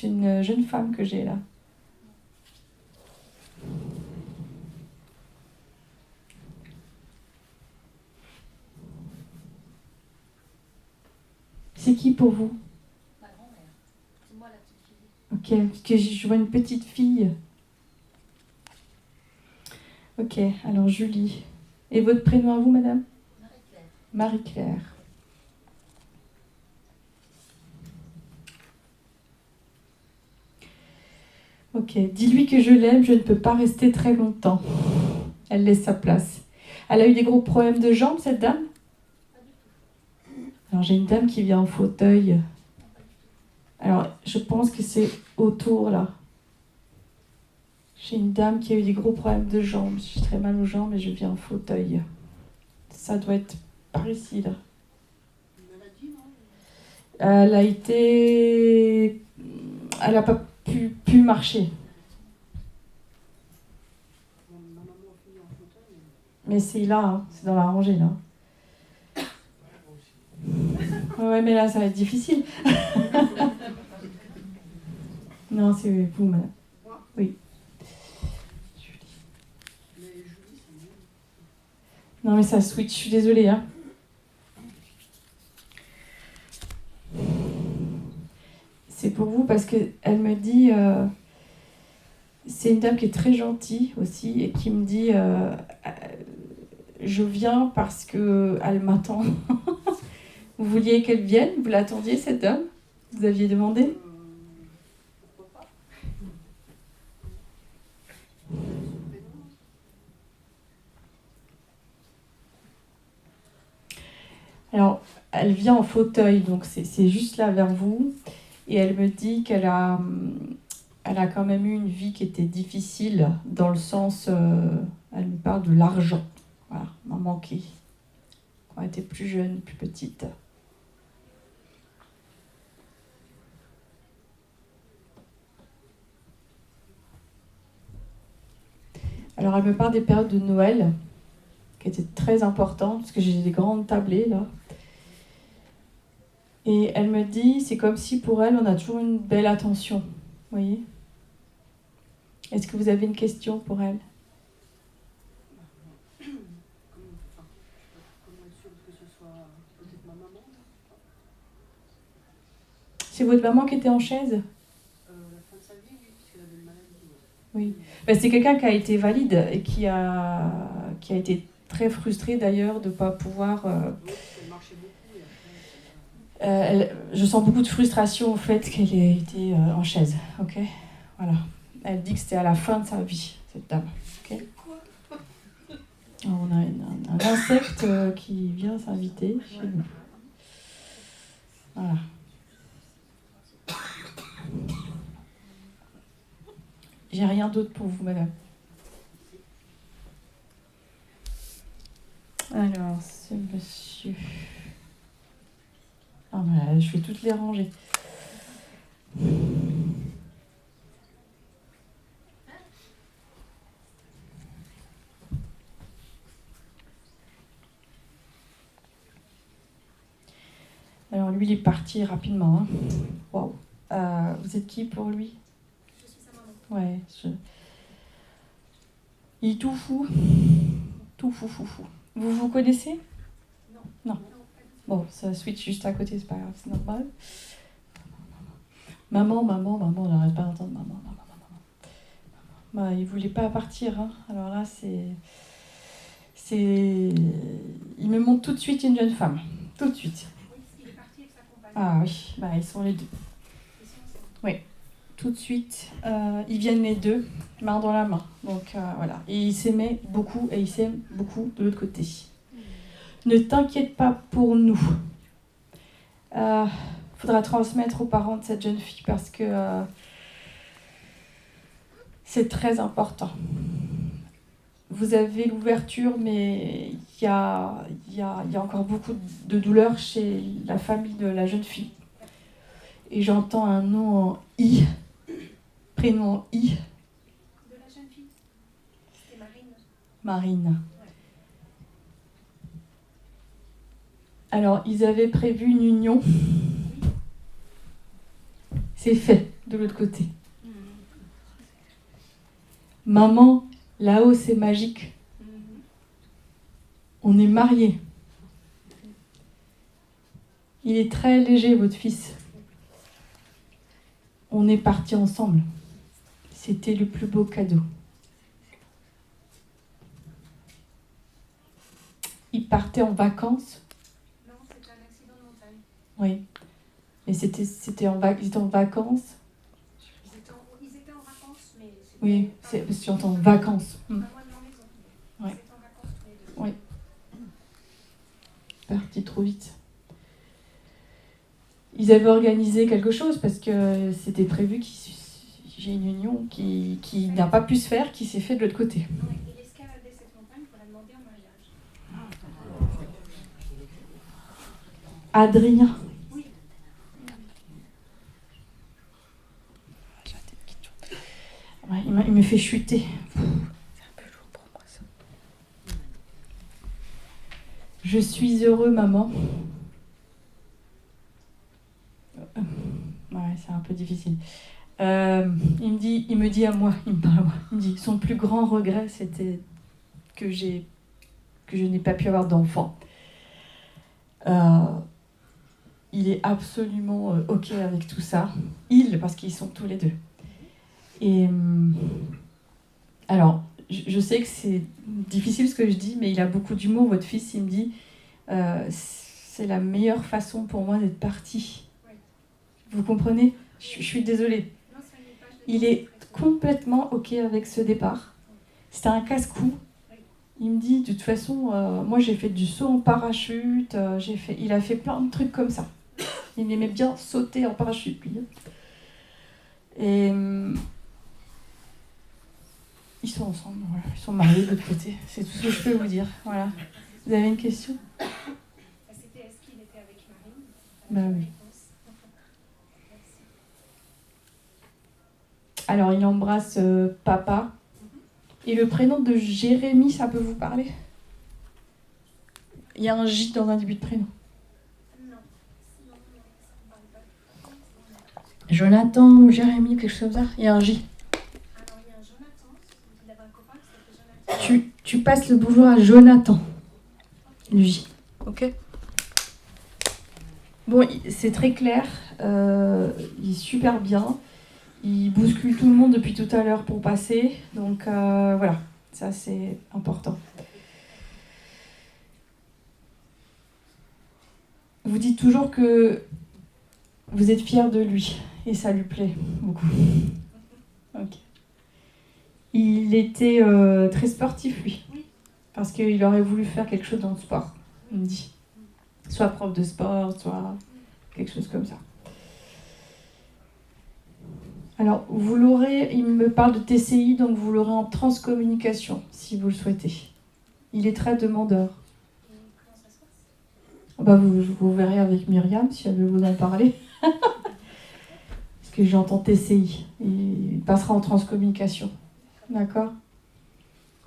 une jeune femme que j'ai là. C'est qui pour vous? Ma grand-mère. C'est moi la petite fille. Ok, parce que je vois une petite fille. Ok, alors Julie. Et votre prénom à vous, madame? Marie-Claire. Marie-Claire. Ok, dis-lui que je l'aime, je ne peux pas rester très longtemps. Elle laisse sa place. Elle a eu des gros problèmes de jambes, cette dame? Pas du tout. Alors j'ai une dame qui vient en fauteuil. Alors je pense que c'est autour là. J'ai une dame qui a eu des gros problèmes de jambes. J'ai très mal aux jambes et je viens en fauteuil. Ça doit être par ici là. Une maladie, non? Elle n'a pas pu marcher. Ma maman a fini en fauteuil. Mais c'est là, hein. C'est dans la rangée là. Ouais, moi aussi. Ouais, mais là ça va être difficile. Non, c'est vous, madame. Moi? Oui. Mais Julie, c'est mieux. Non, mais ça switch, je suis désolée. Hein. C'est pour vous parce qu'elle me dit... c'est une dame qui est très gentille aussi et qui me dit... je viens parce qu'elle m'attend. Vous vouliez qu'elle vienne? Vous l'attendiez, cette dame? Vous aviez demandé? Pourquoi pas? Alors, elle vient en fauteuil, donc c'est juste là vers vous. Et elle me dit qu'elle a quand même eu une vie qui était difficile, dans le sens, elle me parle de l'argent. Voilà, m'a manqué. Quand elle était plus jeune, plus petite. Alors, elle me parle des périodes de Noël, qui étaient très importantes, parce que j'ai des grandes tablées, là. Et elle me dit, c'est comme si pour elle, on a toujours une belle attention. Vous voyez? Est-ce que vous avez une question pour elle? Comment être sûr que ce soit peut-être ma maman? C'est votre maman qui était en chaise? La fin de sa vie, oui, parce qu'elle avait une maladie. Oui. Ben, c'est quelqu'un qui a été valide et qui a été très frustré d'ailleurs de ne pas pouvoir... Oui, elle marchait beaucoup et après... je sens beaucoup de frustration au fait qu'elle ait été en chaise. Ok, voilà. Elle dit que c'était à la fin de sa vie, cette dame. Ok. Alors, on a un insecte qui vient s'inviter chez nous. Voilà. J'ai rien d'autre pour vous, madame. Alors, ce monsieur... Ah, voilà, je vais toutes les ranger. Alors, lui, il est parti rapidement. Hein. Waouh. Vous êtes qui pour lui? Je suis sa maman. Ouais, il est tout fou. Tout fou, fou, fou. Vous vous connaissez? Non. Bon, ça switch juste à côté, c'est pas grave, c'est normal. Maman, on n'arrête pas d'entendre maman. Bah, il voulait pas partir, hein. Alors là, il me montre tout de suite une jeune femme. Tout de suite. Oui, parce qu'il est parti avec sa compagne. Ah oui, bah, ils sont les deux. Ils sont ensemble. Oui, tout de suite. Ils viennent les deux, main dans la main. Donc voilà. Et ils s'aimaient beaucoup et ils s'aiment beaucoup de l'autre côté. Ne t'inquiète pas pour nous. Faudra transmettre aux parents de cette jeune fille parce que c'est très important. vous avez l'ouverture, mais il y a encore beaucoup de douleur chez la famille de la jeune fille. Et j'entends un nom en I, prénom en I. De la jeune fille. C'était Marine. Marine. Alors, ils avaient prévu une union. C'est fait de l'autre côté. Maman, là-haut, c'est magique. On est mariés. Il est très léger, votre fils. On est partis ensemble. C'était le plus beau cadeau. Il partait en vacances. Non, c'était un accident de montagne. Oui. Et ils étaient en vacances. Ils étaient en vacances, mais c'était Oui, c'est parce que j'entends vacances. pas loin de leur maison. Ouais. Ils étaient en vacances tous les deux. Oui. Parti trop vite. Ils avaient organisé quelque chose parce que c'était prévu qu'il y ait une union qui n'a pas pu se faire, qui s'est fait de l'autre côté. Non, il escaladait cette montagne pour la demander en mariage. Adrien. Oui. Ouais, il me fait chuter. C'est un peu lourd pour moi ça. Je suis heureux, maman. Ouais, c'est un peu difficile. Il me dit à moi, il me parle à moi. Il me dit, son plus grand regret, c'était que je n'ai pas pu avoir d'enfant. Il est absolument OK avec tout ça. Parce qu'ils sont tous les deux. Et alors, je sais que c'est difficile ce que je dis, mais il a beaucoup d'humour. Votre fils, il me dit, c'est la meilleure façon pour moi d'être parti. Vous comprenez ? Je suis désolée. Non, ça n'est pas. Il est complètement OK avec ce départ. C'était un casse-cou. Il me dit, de toute façon, moi j'ai fait du saut en parachute, il a fait plein de trucs comme ça. Il aimait bien sauter en parachute, lui. Et ils sont ensemble, voilà. Ils sont mariés de l'autre côté. C'est tout ce que je peux vous dire. Voilà. Vous avez une question ? C'était est-ce qu'il était avec Marine ? Ben oui. Alors, il embrasse papa. Et le prénom de Jérémie, ça peut vous parler ? Il y a un J dans un début de prénom. Non. Ça me parle pas. Jonathan ou Jérémie, quelque chose comme ça. Il y a un J. Alors, il y a un Jonathan. Il avait un copain qui s'appelait Jonathan. Tu passes le bonjour à Jonathan. Le J. Ok. Bon, c'est très clair. Il est super bien. Il bouscule tout le monde depuis tout à l'heure pour passer. Donc voilà, ça c'est important. Vous dites toujours que vous êtes fiers de lui et ça lui plaît beaucoup. Ok. Il était très sportif, lui. Parce qu'il aurait voulu faire quelque chose dans le sport, il me dit. Soit prof de sport, soit quelque chose comme ça. Alors, vous l'aurez, il me parle de TCI, donc vous l'aurez en transcommunication, si vous le souhaitez. Il est très demandeur. Comment ça se passe ? Bah, vous verrez avec Myriam, si elle veut vous en parler. Parce que j'entends TCI. Il passera en transcommunication. D'accord ?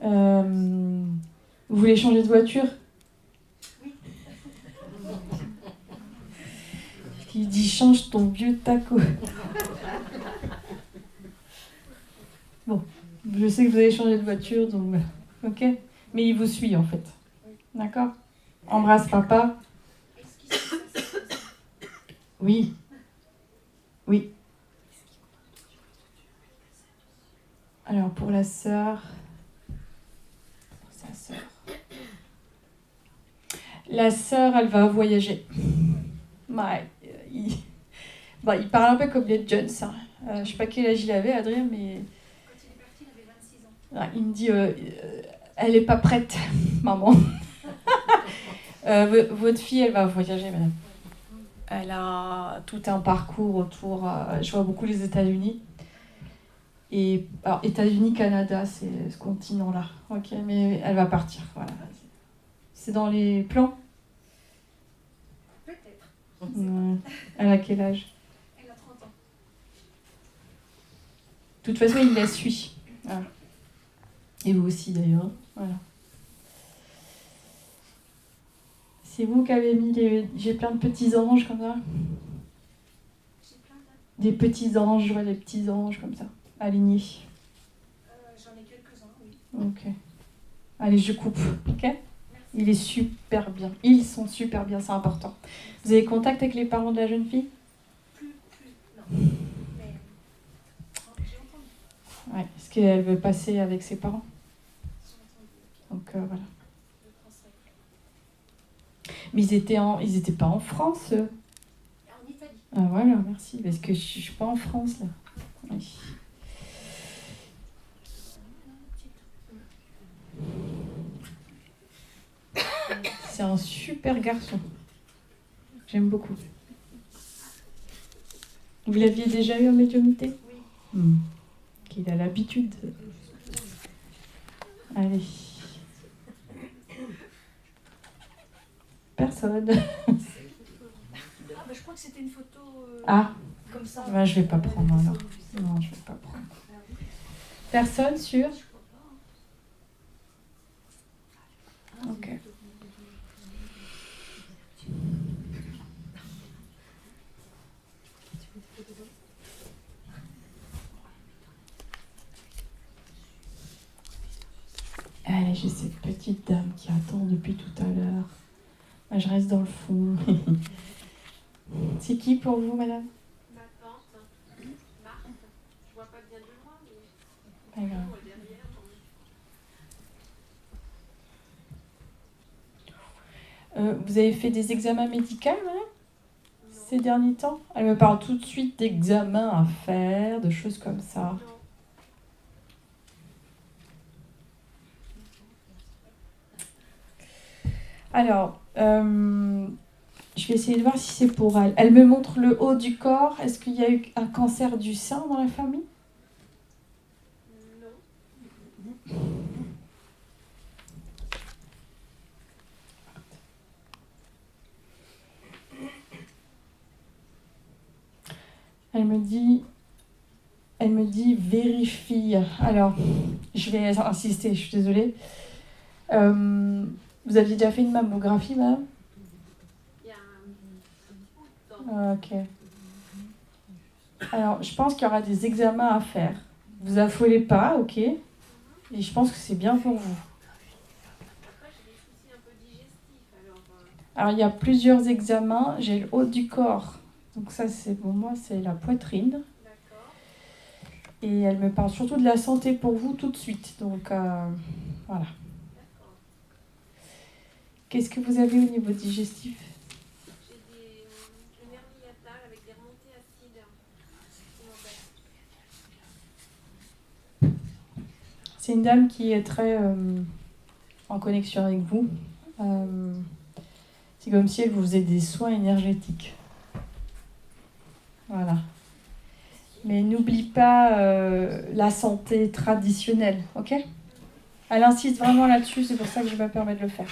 Vous voulez changer de voiture ? Oui. Il dit, change ton vieux taco. Bon, je sais que vous avez changé de voiture, donc ok. Mais il vous suit en fait. D'accord ? Embrasse papa. Est-ce qu'il se passe comme ça ? Oui. Oui. Alors pour la sœur. Sa sœur. La sœur, elle va voyager. Ouais, il parle un peu comme les jeunes, ça. Je sais pas quel âge il avait, Adrien, mais. Quand il est parti, il avait 26 ans. Il me dit, elle est pas prête, maman. Votre fille, elle va voyager, madame. Elle a tout un parcours autour, je vois beaucoup les États-Unis. Et alors, États-Unis, Canada, c'est ce continent-là. Ok, mais elle va partir. Voilà. C'est dans les plans. Peut-être. Elle a quel âge? Elle a 30 ans. De toute façon, il la suit. Voilà. Et vous aussi, d'ailleurs. Voilà. C'est vous qui avez mis les... J'ai plein de petits anges comme ça. J'ai plein de... Des petits anges, je vois des petits anges comme ça, alignés. J'en ai quelques-uns, oui. Ok. Allez, je coupe. Ok? Il est super bien. Ils sont super bien, c'est important. Vous avez contact avec les parents de la jeune fille? Plus, non. Mais j'ai entendu. Ouais. Est-ce qu'elle veut passer avec ses parents? J'ai entendu. Donc voilà. Je transmets. Mais ils étaient pas en France, eux. En Italie. Ah voilà, merci. Parce que je suis pas en France là. Oui. C'est un super garçon. J'aime beaucoup. Vous l'aviez déjà eu en médiumnité? Oui. Qu'il a l'habitude. Allez. Personne. Ah, bah, je crois que c'était une photo Ah, comme ça. bah, je vais pas prendre alors. Non, je vais pas prendre. Personne sur? Je crois pas. Ok. Allez, j'ai cette petite dame qui attend depuis tout à l'heure. Moi, je reste dans le fond. C'est qui pour vous, madame? Ma tante, Marthe, je vois pas bien de loin, mais Pas grave. moi derrière. Vous avez fait des examens médicaux, madame, ces derniers temps? Elle me parle tout de suite d'examens à faire, de choses comme ça. Non. Alors, je vais essayer de voir si c'est pour elle. Elle me montre le haut du corps. Est-ce qu'il y a eu un cancer du sein dans la famille? Non. Elle me dit vérifie. Alors, je vais insister, je suis désolée. Vous aviez déjà fait une mammographie, madame? Il y a un petit bout de temps. Ah, ok. Alors, je pense qu'il y aura des examens à faire. Vous affolez pas, ok? Et je pense que c'est bien pour vous. Après, j'ai des soucis un peu digestifs, alors. Alors, il y a plusieurs examens. J'ai le haut du corps. Donc ça, c'est pour moi, c'est la poitrine. D'accord. Et elle me parle surtout de la santé pour vous tout de suite. Donc, voilà. D'accord. Qu'est-ce que vous avez au niveau digestif? J'ai une hernie hiatale avec des remontées acides qui m'embêtent. C'est une dame qui est très en connexion avec vous. C'est comme si elle vous faisait des soins énergétiques. Voilà. Mais n'oublie pas la santé traditionnelle, ok? Elle insiste vraiment là-dessus, c'est pour ça que je me permets de le faire.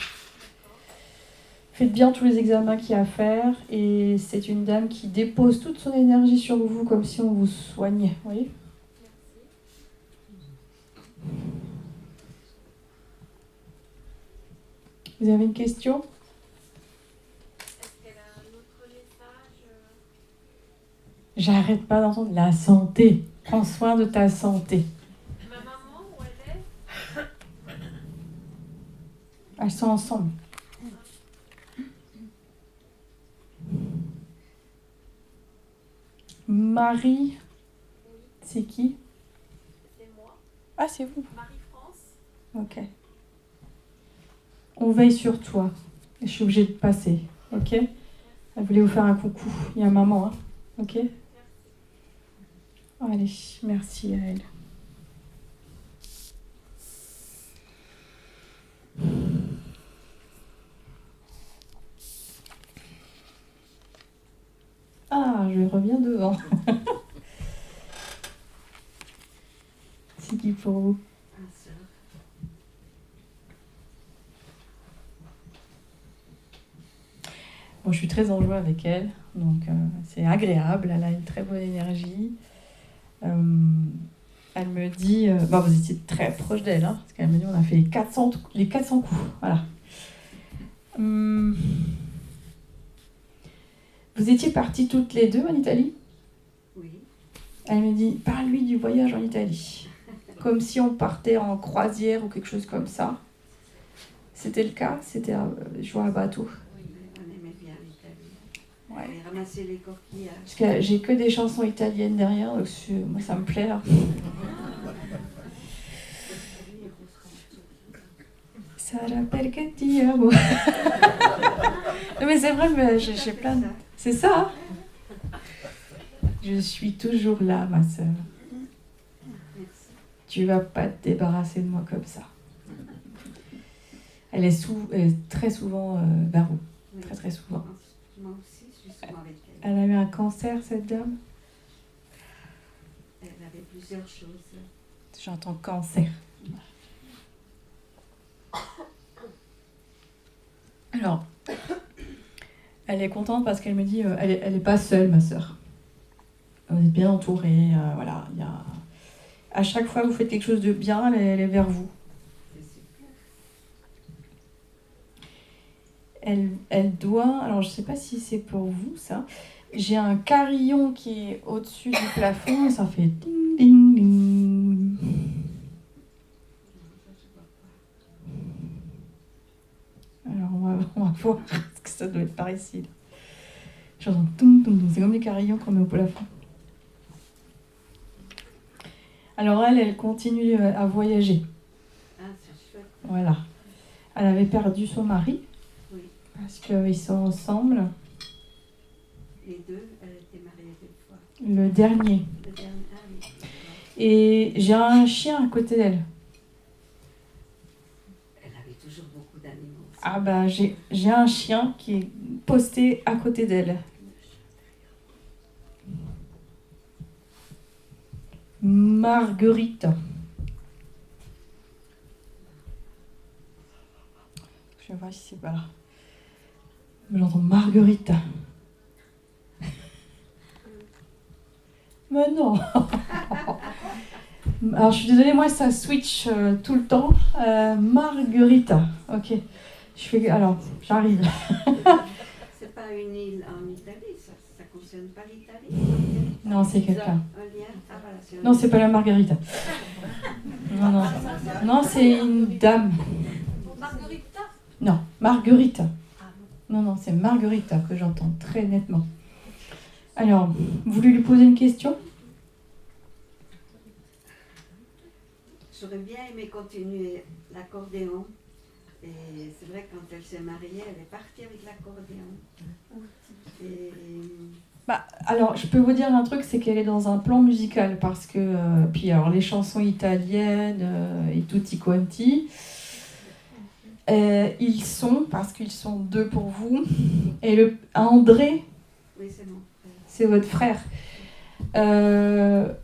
Faites bien tous les examens qu'il y a à faire, et c'est une dame qui dépose toute son énergie sur vous comme si on vous soignait, vous voyez? Vous avez une question? Est-ce qu'elle a un autre message J'arrête pas d'entendre la santé. Prends soin de ta santé. Ma maman, où elle est? Elles sont ensemble. Marie, c'est qui? C'est moi. Ah, c'est vous. Marie-France. Ok. On veille sur toi. Je suis obligée de passer. Ok? Elle voulait vous faire un coucou. Il y a maman. Hein? Ok? Allez, merci à elle. Ah, je reviens devant. pour vous? Un seul. Bon, je suis très en joie avec elle, donc c'est agréable, elle a une très bonne énergie. Elle me dit, vous étiez très proche d'elle, hein, parce qu'elle me dit on a fait les 400 coups, voilà. Vous étiez parties toutes les deux en Italie? Oui. Elle me dit, parle-lui du voyage en Italie, comme si on partait en croisière ou quelque chose comme ça. C'était le cas? C'était jouer à bateau? Oui, on aimait bien l'Italie. Ouais. Et ramasser les coquillages. Parce que j'ai que des chansons italiennes derrière, donc moi ça me plaît là. Sarà perché ti amo. Non mais c'est vrai, mais j'ai plein de... C'est ça, hein? Je suis toujours là, ma sœur. Merci. Tu vas pas te débarrasser de moi comme ça. Elle est très souvent vers vous. Oui. Très très souvent. Moi aussi, je suis souvent avec elle. Elle a eu un cancer, cette dame? Elle avait plusieurs choses. J'entends cancer. Alors, elle est contente parce qu'elle me dit elle est pas seule, ma sœur. Vous êtes bien entourée, voilà. À chaque fois que vous faites quelque chose de bien, elle est vers vous. C'est super. Elle doit, alors je sais pas si c'est pour vous ça, j'ai un carillon qui est au-dessus du plafond et ça fait ding ding ding. Alors on va voir ce que ça doit être par ici. Là. J'entends toum toum toum, c'est comme les carillons qu'on met au plafond. Alors elle continue à voyager. Ah, c'est chouette. Voilà. Elle avait perdu son mari. Oui. Parce qu'ils sont ensemble. Les deux, elle était mariée 2 fois. Le dernier. Le dernier, ah oui. Et j'ai un chien à côté d'elle. Elle avait toujours beaucoup d'animaux. Ah bah j'ai un chien qui est posté à côté d'elle. Marguerite. Je vais voir si c'est pas là. Mais j'entends Marguerite. Mais non. Alors je suis désolée, moi ça switch tout le temps. Marguerite. Ok. Alors, j'arrive. C'est pas une île en Italie, ça ne concerne pas l'Italie. Non, c'est quelqu'un. Un lien. Ah, voilà, c'est un Non, c'est pas la Margarita. Non, non. Non, c'est une dame. Margarita? Non, Marguerite. Non, non, c'est Marguerite que j'entends très nettement. Alors, vous voulez lui poser une question? J'aurais bien aimé continuer l'accordéon. Et c'est vrai que quand elle s'est mariée, elle est partie avec l'accordéon. Et Alors, je peux vous dire un truc, c'est qu'elle est dans un plan musical parce que, puis alors les chansons italiennes et tutti quanti, parce qu'ils sont deux pour vous, et André, oui, c'est mon frère. c'est votre frère. Elle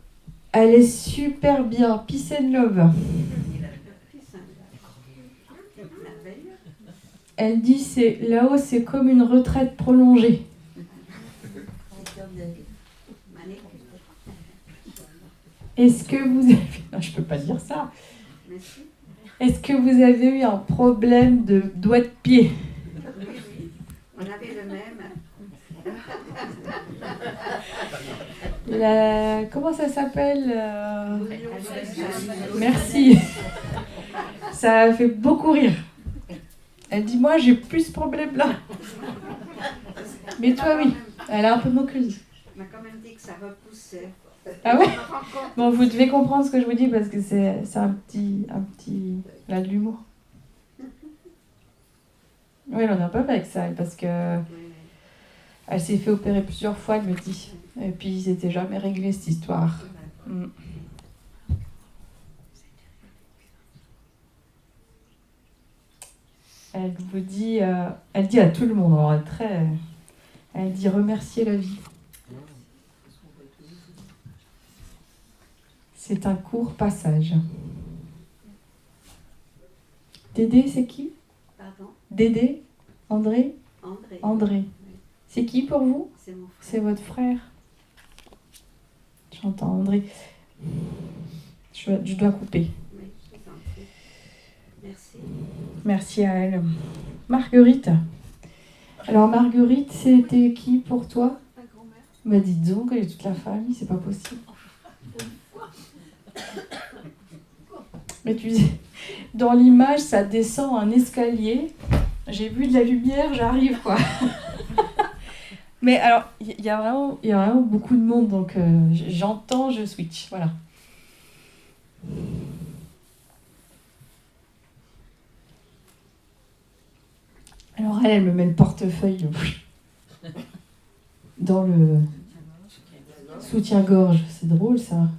est super bien, peace and love. Merveilleux. Elle dit là-haut, c'est comme une retraite prolongée. Est-ce que vous avez... Non, je peux pas dire ça. Merci. Est-ce que vous avez eu un problème de doigt de pied? Oui, oui. On avait le même. Comment ça s'appelle Merci. Ça a fait beaucoup rire. Elle dit, moi, j'ai plus ce problème-là. Mais toi, oui. Elle est un peu moqueuse. On m'a quand même dit que ça repoussait. Ah ouais? Bon, vous devez comprendre ce que je vous dis parce que c'est un petit... Elle a de l'humour. Oui, elle en a pas avec ça, parce que... Elle s'est fait opérer plusieurs fois, elle me dit. Et puis, c'était jamais réglé, cette histoire. Mm. Elle vous dit... elle dit à tout le monde, alors elle dit remercier la vie. C'est un court passage. Dédé, c'est qui? Pardon? Dédé? André? André. André. Oui, C'est qui pour vous? c'est mon frère. C'est votre frère. J'entends André. Je dois couper. Oui, je vous en prie. Merci. Merci à elle. Marguerite. Alors Marguerite, c'était qui pour toi? Ma grand-mère. Bah dis donc, elle est toute la famille, c'est pas possible. Mais tu sais, dans l'image, ça descend un escalier. J'ai vu de la lumière, j'arrive quoi. Mais alors, il y a vraiment beaucoup de monde, donc j'entends, je switch, voilà. Alors elle me met le portefeuille dans le soutien-gorge. C'est drôle ça.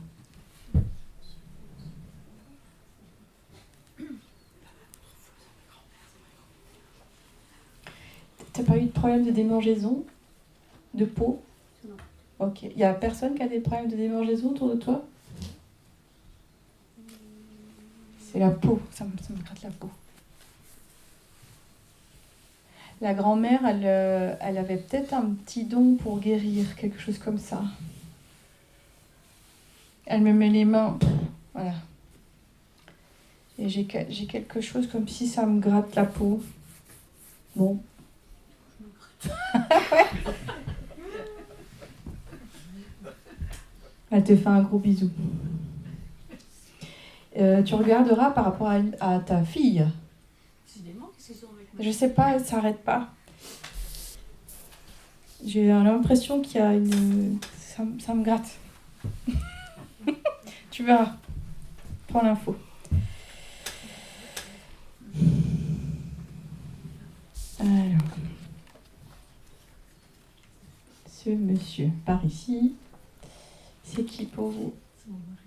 T'as pas eu de problème de démangeaison? De peau? Non. Ok. Il y a personne qui a des problèmes de démangeaison autour de toi? C'est la peau, ça me gratte la peau. La grand-mère, elle avait peut-être un petit don pour guérir, quelque chose comme ça. Elle me met les mains, voilà. Et j'ai quelque chose comme si ça me gratte la peau. Bon. Ouais. Elle te fait un gros bisou. Tu regarderas par rapport à ta fille. Je sais pas, elle s'arrête pas. J'ai l'impression qu'il y a une... Ça me gratte. Tu verras. Prends l'info. Alors. Ce monsieur par ici. C'est qui pour vous? C'est mon mari.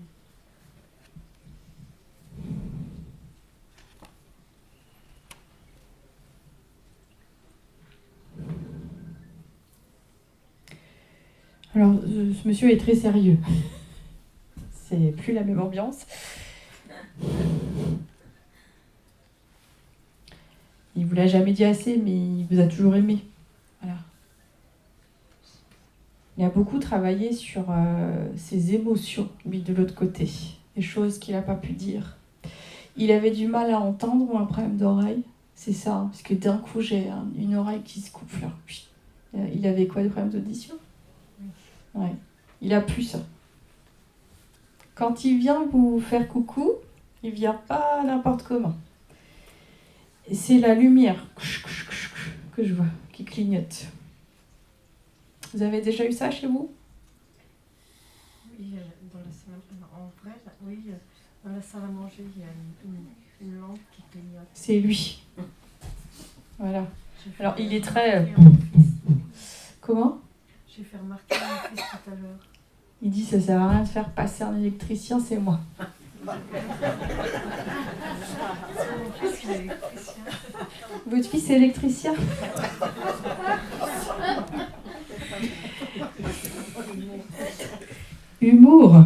Alors, ce monsieur est très sérieux. C'est plus la même ambiance. Il vous l'a jamais dit assez, mais il vous a toujours aimé. Voilà. Il a beaucoup travaillé sur ses émotions, lui, de l'autre côté. Des choses qu'il n'a pas pu dire. Il avait du mal à entendre ou un problème d'oreille. C'est ça, hein, parce que d'un coup, j'ai une oreille qui se coupe là. Il avait quoi, des problèmes d'audition? Ouais. Il a plus ça. Quand il vient vous faire coucou, il vient pas n'importe comment. Et c'est la lumière que je vois, qui clignote. Vous avez déjà eu ça chez vous? Oui, dans la salle, en vrai, oui, dans la salle à manger, il y a une lampe qui clignote. C'est lui. Voilà. Alors, il est très... Comment? J'ai fait remarquer à mon fils tout à l'heure. Il dit, ça sert à rien de faire passer un électricien, c'est moi. Mon fils, il est électricien. Votre fils est électricien? Humour.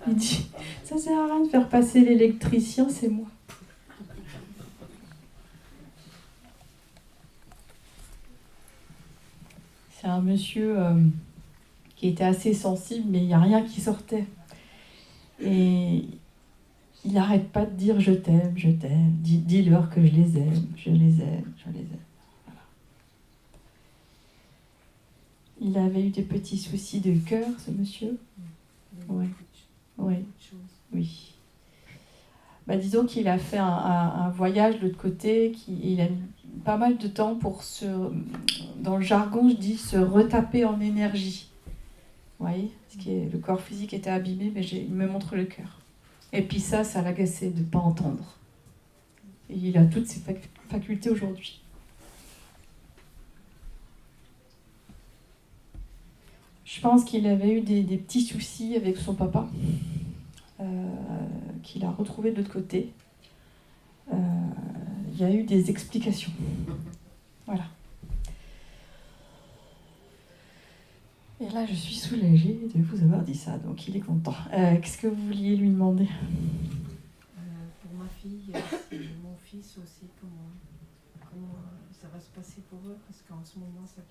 Il dit, ça sert à rien de faire passer l'électricien, c'est moi. C'est un monsieur qui était assez sensible, mais il n'y a rien qui sortait. Et il n'arrête pas de dire je t'aime, je t'aime. Dis-leur que je les aime, je les aime, je les aime. Voilà. Il avait eu des petits soucis de cœur, ce monsieur. Oui. Oui. Oui. Bah, disons qu'il a fait un voyage de l'autre côté, il a mis pas mal de temps pour dans le jargon, je dis, se retaper en énergie. Vous voyez, le corps physique était abîmé, mais il me montre le cœur. Et puis ça l'agaçait de ne pas entendre. Et il a toutes ses facultés aujourd'hui. Je pense qu'il avait eu des petits soucis avec son papa, qu'il a retrouvé de l'autre côté. Il y a eu des explications. Voilà. Et là, je suis soulagée de vous avoir dit ça, donc il est content. Qu'est-ce que vous vouliez lui demander? Pour ma fille, fils aussi, comment ça va se passer pour eux, parce qu'en ce moment, c'est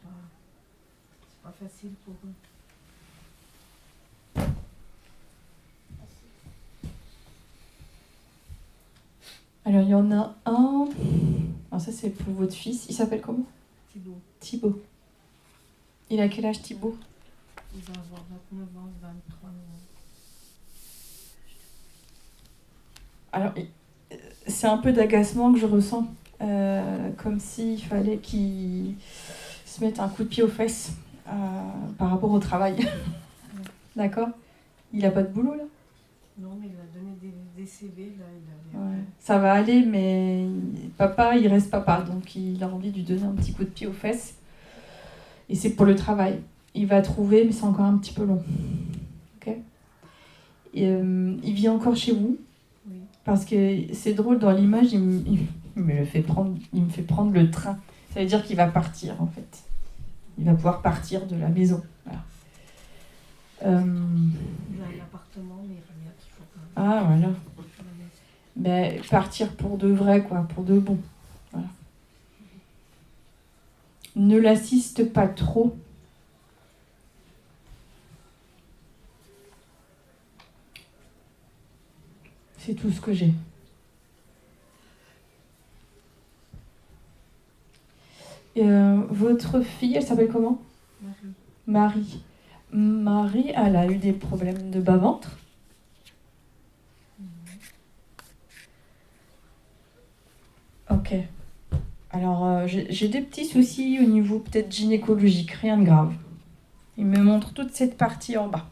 pas facile pour eux. Alors, il y en a un. Alors, ça, c'est pour votre fils. Il s'appelle comment? Thibaut, Thibaut. Il a quel âge, Thibaut? il va avoir 29 ans, 23 ans. Alors, c'est un peu d'agacement que je ressens. Comme s'il fallait qu'il se mette un coup de pied aux fesses par rapport au travail. D'accord? Il a pas de boulot, là? Non, mais il a donné des CV, là, il a... Ouais. Ça va aller, mais papa, il reste papa. Donc, il a envie de lui donner un petit coup de pied aux fesses. Et c'est pour le travail. Il va trouver, mais c'est encore un petit peu long. Ok? Et, il vit encore chez vous? Oui. Parce que c'est drôle, dans l'image, il me fait prendre le train. Ça veut dire qu'il va partir, en fait. Il va pouvoir partir de la maison. Voilà. Il a un appartement, mais il revient toujours pas. Ah, voilà. Mais partir pour de vrai, quoi, pour de bon. Voilà. Ne l'assiste pas trop. C'est tout ce que j'ai. Votre fille, elle s'appelle comment? Marie. Marie, elle a eu des problèmes de bas-ventre. Ok. Alors, j'ai des petits soucis au niveau peut-être gynécologique, rien de grave. Il me montre toute cette partie en bas.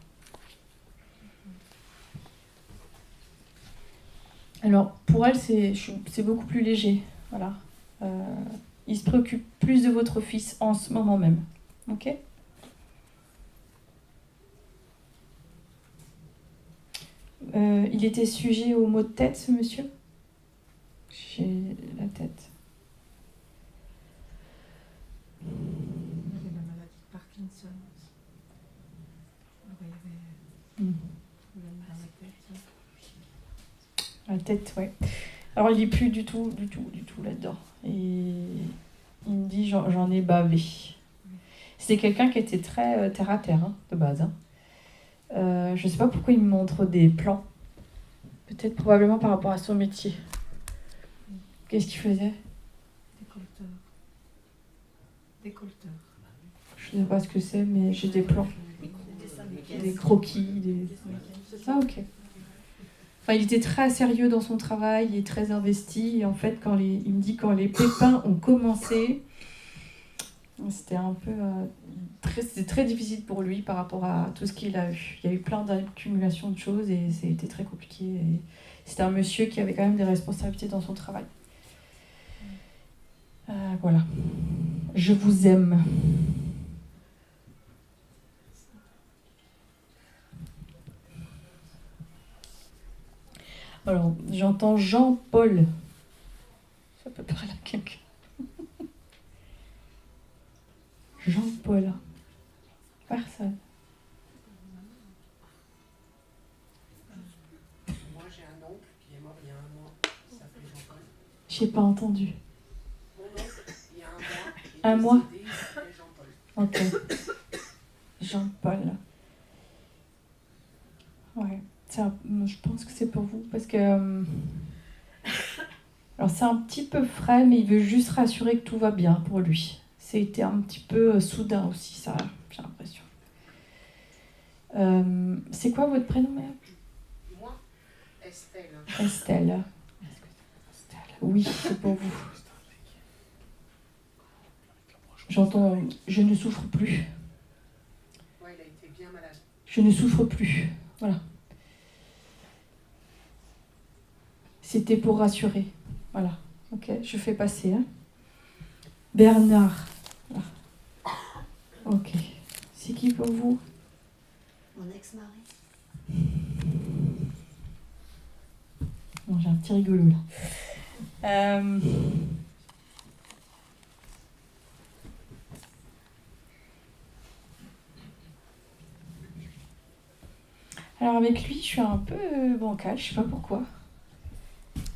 Alors, pour elle, c'est beaucoup plus léger. Voilà. Il se préoccupe plus de votre fils en ce moment même. Ok? Il était sujet aux maux de tête, ce monsieur? J'ai la tête. Il avait la maladie de Parkinson. Alors, il y avait problème dans la tête. La tête, ouais. Alors, il n'est plus du tout là-dedans. Et il me dit, j'en ai bavé. C'était quelqu'un qui était très terre-à-terre, hein, de base. Hein. Je ne sais pas pourquoi il me montre des plans. Peut-être probablement par rapport à son métier. Qu'est-ce qu'il faisait? Décolleteur. Je ne sais pas ce que c'est, mais j'ai des plans. Des croquis, Ah, ok. Enfin, il était très sérieux dans son travail et très investi. Et en fait, il me dit quand les pépins ont commencé, c'était un peu c'était très difficile pour lui par rapport à tout ce qu'il a eu. Il y a eu plein d'accumulations de choses et c'était très compliqué. Et c'était un monsieur qui avait quand même des responsabilités dans son travail. Voilà. Je vous aime. Alors, j'entends Jean-Paul. Ça peut parler à quelqu'un. Jean-Paul. Personne. Moi, j'ai un oncle qui est mort il y a un mois. Il s'appelait Jean-Paul. J'ai pas entendu. Mon oncle, il y a un mois. Un mois? Décédé, il s'appelait Jean-Paul. Ok. Jean-Paul. Ouais. Je pense que c'est pour vous parce que. Alors, c'est un petit peu frais, mais il veut juste rassurer que tout va bien pour lui. C'était un petit peu soudain aussi, ça, j'ai l'impression. C'est quoi votre prénom, madame? Moi, Estelle. Estelle. Oui, c'est pour vous. J'entends, je ne souffre plus. Ouais, il a été bien malade. Je ne souffre plus. Voilà. C'était pour rassurer. Voilà. Ok, je fais passer. Hein. Bernard. Voilà. Ok. C'est qui pour vous? Mon ex-mari. Bon, j'ai un petit rigolo là. Alors avec lui, je suis un peu bancale, je sais pas pourquoi.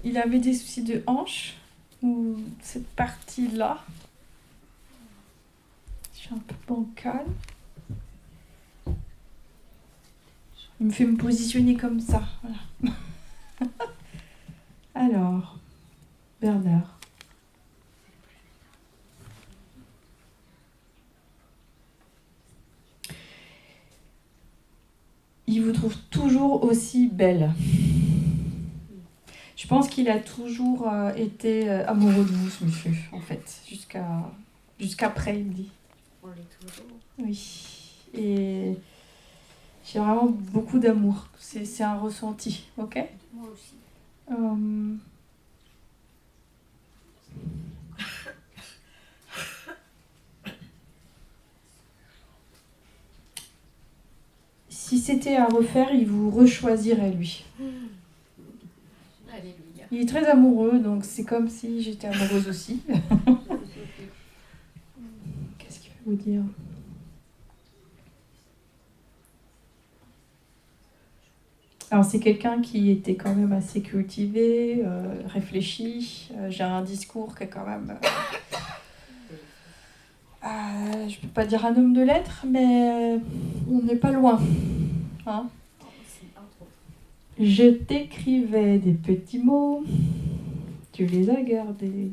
Il avait des soucis de hanche ou cette partie-là. Je suis un peu bancale. Il me fait me positionner comme ça. Voilà. Alors, Bernard. Il vous trouve toujours aussi belle. Je pense qu'il a toujours été amoureux de vous, ce monsieur, en fait, jusqu'après, il me dit. On l'est toujours. Oui. Et j'ai vraiment beaucoup d'amour. C'est un ressenti, ok? Moi aussi. Si c'était à refaire, il vous rechoisirait, lui. Alléluia. Il est très amoureux, donc c'est comme si j'étais amoureuse aussi. Qu'est-ce qu'il veut vous dire? Alors c'est quelqu'un qui était quand même assez cultivé, réfléchi. J'ai un discours qui est quand même... je peux pas dire un homme de lettres, mais on n'est pas loin. Hein? Je t'écrivais des petits mots, tu les as gardés.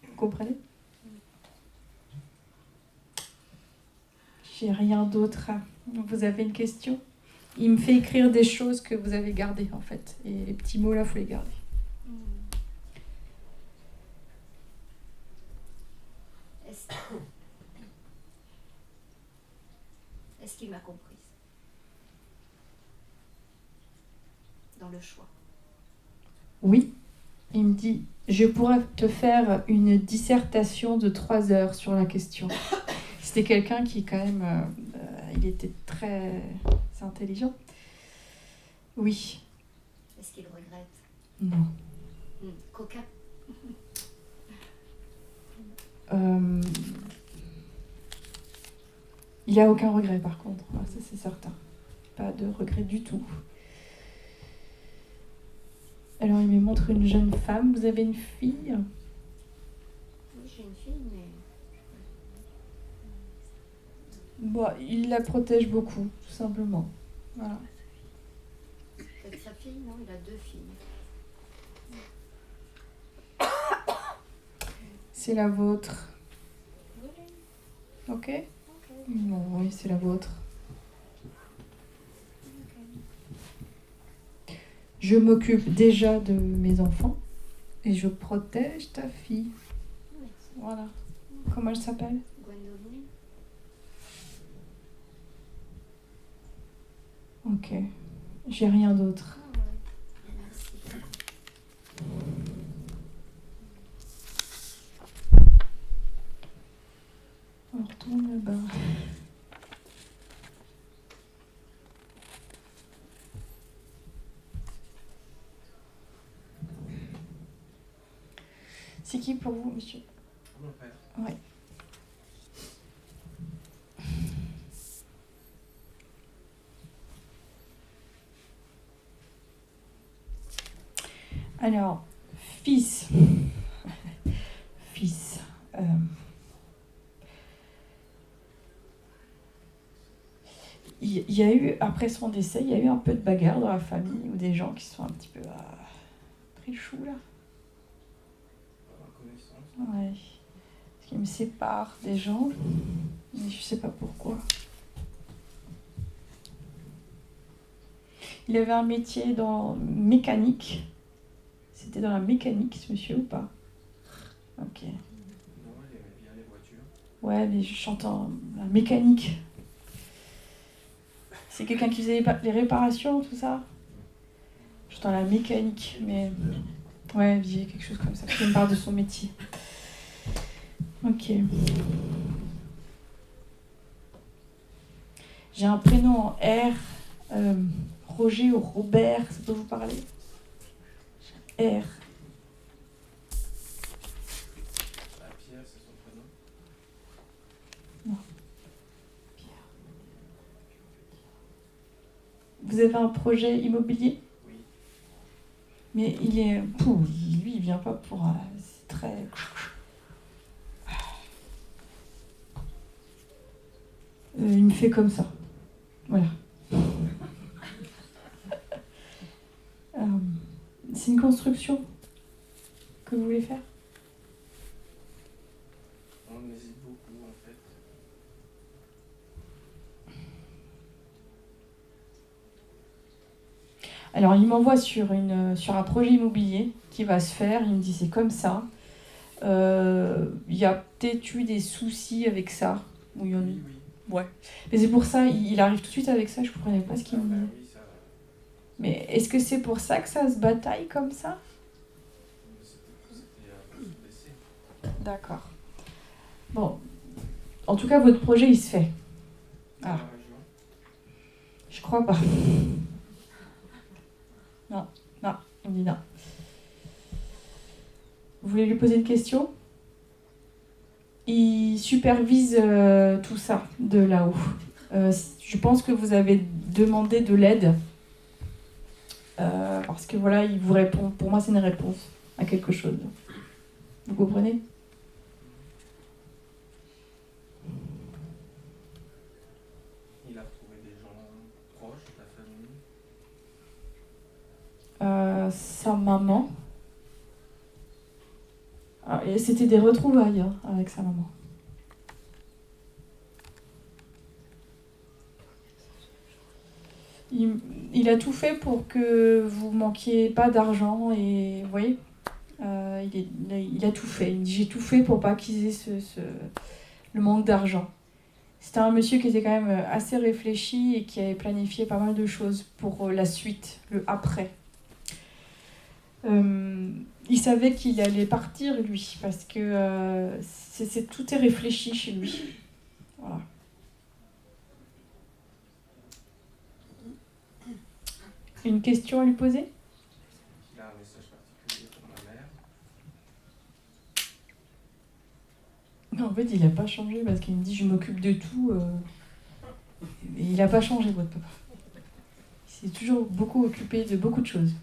Vous comprenez? J'ai rien d'autre. Vous avez une question? Il me fait écrire des choses que vous avez gardées, en fait. Et les petits mots, là, il faut les garder. Est-ce qu'il m'a comprise dans le choix? Oui. Il me dit, je pourrais te faire une dissertation de 3 heures sur la question. C'était quelqu'un qui, quand même, il était très intelligent. Oui. Est-ce qu'il regrette? Non. Coquin. Il n'y a aucun regret, par contre. Ah, ça, c'est certain. Pas de regret du tout. Alors, il me montre une jeune femme. Vous avez une fille? Oui, j'ai une fille, mais... Bon, il la protège beaucoup, tout simplement. Voilà. Peut-être sa fille, non? Il a 2 filles. C'est la vôtre. Oui. Ok? Ok. Bon, oui, c'est la vôtre. Je m'occupe déjà de mes enfants et je protège ta fille. Merci. Voilà. Comment elle s'appelle? Gwendoline. Ok. J'ai rien d'autre. Ah ouais. Merci. On retourne là-bas. C'est qui pour vous, monsieur? Mon père. Oui. Alors, fils. Fils. Il y a eu, après son décès, il y a eu un peu de bagarre dans la famille ou des gens qui sont un petit peu pris le chou là. Ouais. Parce qu'il me sépare des gens, mais je sais pas pourquoi. Il avait un métier dans mécanique. C'était dans la mécanique, ce monsieur, ou pas? Ok. Non, il aimait bien les voitures. Ouais, mais je chante en la mécanique. C'est quelqu'un qui faisait les réparations, tout ça? Je chante dans la mécanique, mais... Ouais, j'ai quelque chose comme ça, qui me parle de son métier. Ok. J'ai un prénom en R. Roger ou Robert, ça peut vous parler? R. Pierre, c'est son prénom. Non. Pierre. Vous avez un projet immobilier? Oui. Mais il est... lui, il vient pas pour... très... il me fait comme ça. Voilà. C'est une construction que vous voulez faire? On hésite beaucoup en fait. Alors, il m'envoie sur un projet immobilier qui va se faire. Il me dit c'est comme ça. Il y a peut-être eu des soucis avec ça. Ou il y en a... Oui. Ouais. Mais c'est pour ça, il arrive tout de suite avec ça. Je comprenais pas ce qu'il me disait. Oui, ça. Mais est-ce que c'est pour ça que ça se bataille comme ça? C'était un peu sous-baissé. D'accord. Bon. En tout cas, votre projet, il se fait. Dans Ah. la région. Je crois pas. Non, il me dit non. Vous voulez lui poser une question? Il supervise tout ça de là-haut. Je pense que vous avez demandé de l'aide. Parce que voilà, il vous répond. Pour moi, c'est une réponse à quelque chose. Vous comprenez? Il a retrouvé des gens proches, de la famille. Sa maman. Ah, et c'était des retrouvailles avec sa maman. Il a tout fait pour que vous manquiez pas d'argent et vous voyez, il a tout fait. Il dit j'ai tout fait pour pas qu'ils aient le manque d'argent. C'était un monsieur qui était quand même assez réfléchi et qui avait planifié pas mal de choses pour la suite, le après. Il savait qu'il allait partir lui parce que tout est réfléchi chez lui. Voilà. Une question à lui poser? Il a un message particulier pour ma mère. Non, en fait, il n'a pas changé parce qu'il me dit je m'occupe de tout. Et il n'a pas changé, votre papa. Il s'est toujours beaucoup occupé de beaucoup de choses.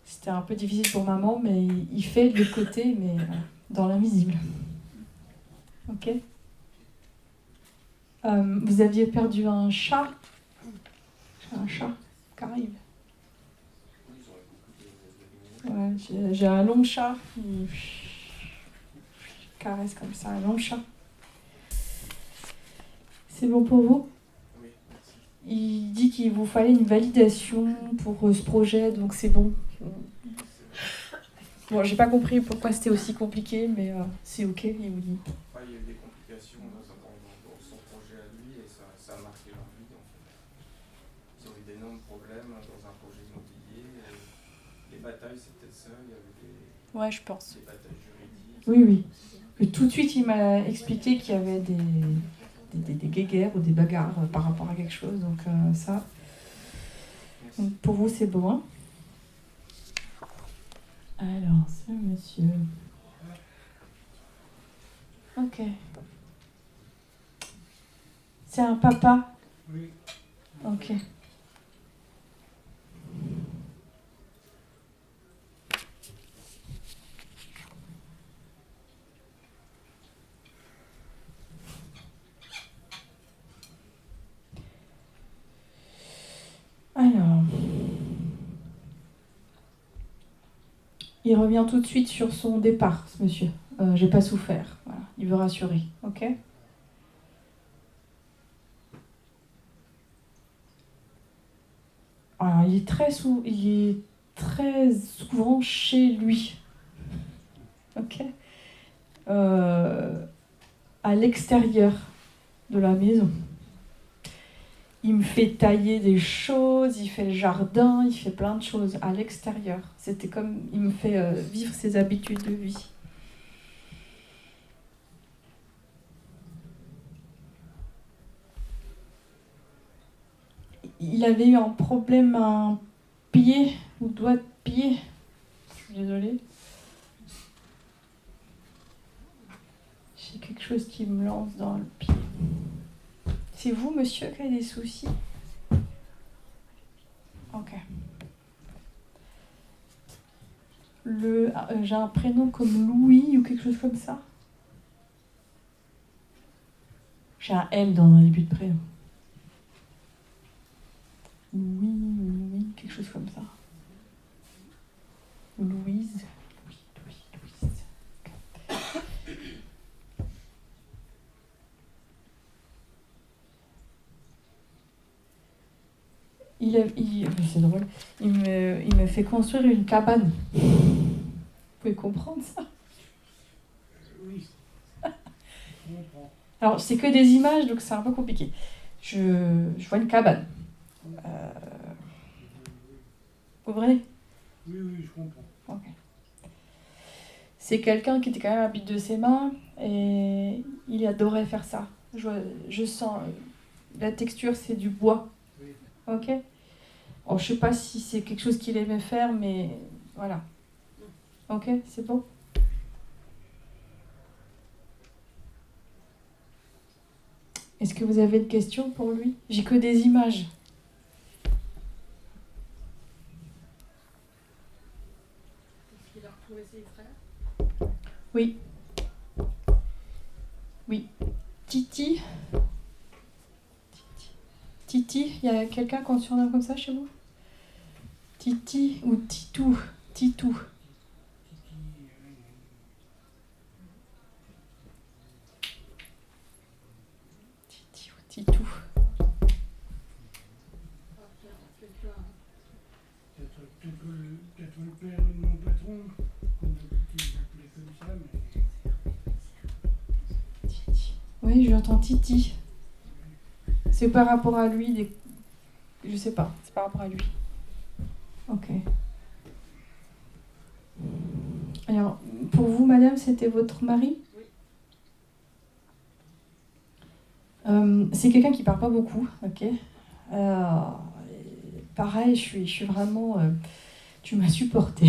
C'était un peu difficile pour maman, mais il fait de l'autre côté, mais dans l'invisible. Ok. Vous aviez perdu un chat? Un chat qui arrive. Oui, ils auraient beaucoup de Ouais, j'ai un long chat qui caresse comme ça, un long chat. C'est bon pour vous? Oui, merci. Il dit qu'il vous fallait une validation pour ce projet, donc c'est bon. Bon, j'ai pas compris pourquoi c'était aussi compliqué, mais c'est ok, il vous dit. Ouais, il y a eu des complications dans son projet à lui et ça a marqué leur vie en fait. Ils ont eu d'énormes problèmes dans un projet immobilier. Les batailles, c'était ça, il y avait Ouais, je pense. des batailles juridiques. Oui. Et tout de suite, il m'a expliqué qu'il y avait des guéguerres ou des bagarres par rapport à quelque chose, donc ça. Merci. Donc, pour vous, c'est bon, hein? Alors, ce monsieur. Ok. C'est un papa? Oui. Ok. Alors. Il revient tout de suite sur son départ, ce monsieur. J'ai pas souffert. Voilà. Il veut rassurer. Ok? Alors, il est très souvent chez lui. Ok? À l'extérieur de la maison. Il me fait tailler des choses, il fait le jardin, il fait plein de choses à l'extérieur. C'était comme, il me fait vivre ses habitudes de vie. Il avait eu un problème à un pied, ou doigt de pied. Je suis désolée. J'ai quelque chose qui me lance dans le pied. C'est vous, monsieur, qui avez des soucis? Ok. j'ai un prénom comme Louis ou quelque chose comme ça. J'ai un L dans le début de prénom. Louis, quelque chose comme ça. Louise. Louise. C'est drôle. Il me fait construire une cabane. Vous pouvez comprendre ça? Oui. Je comprends. Alors, c'est que des images, donc c'est un peu compliqué. Je vois une cabane. Vous comprenez? Oui, je comprends. Ok. C'est quelqu'un qui était quand même habile de ses mains et il adorait faire ça. Je sens la texture, c'est du bois. Oui. Ok. Alors, je sais pas si c'est quelque chose qu'il aimait faire, mais voilà. Ok, c'est bon. Est-ce que vous avez une question pour lui? J'ai que des images. Est-ce qu'il a retrouvé ses frères? Oui. Titi. Titi, il y a quelqu'un qu'on surnomme comme ça chez vous? Titi ou Titou? Titou. Titi ou Titou. Peut-être le père de mon patron, qu'on a l'habitude d'appeler comme ça, mais... Titi. Oui, j'entends Titi. C'est par rapport à lui, je sais pas, c'est par rapport à lui. Ok. Alors, pour vous, madame, c'était votre mari? Oui. C'est quelqu'un qui parle pas beaucoup, ok. Pareil, je suis vraiment... tu m'as supporté.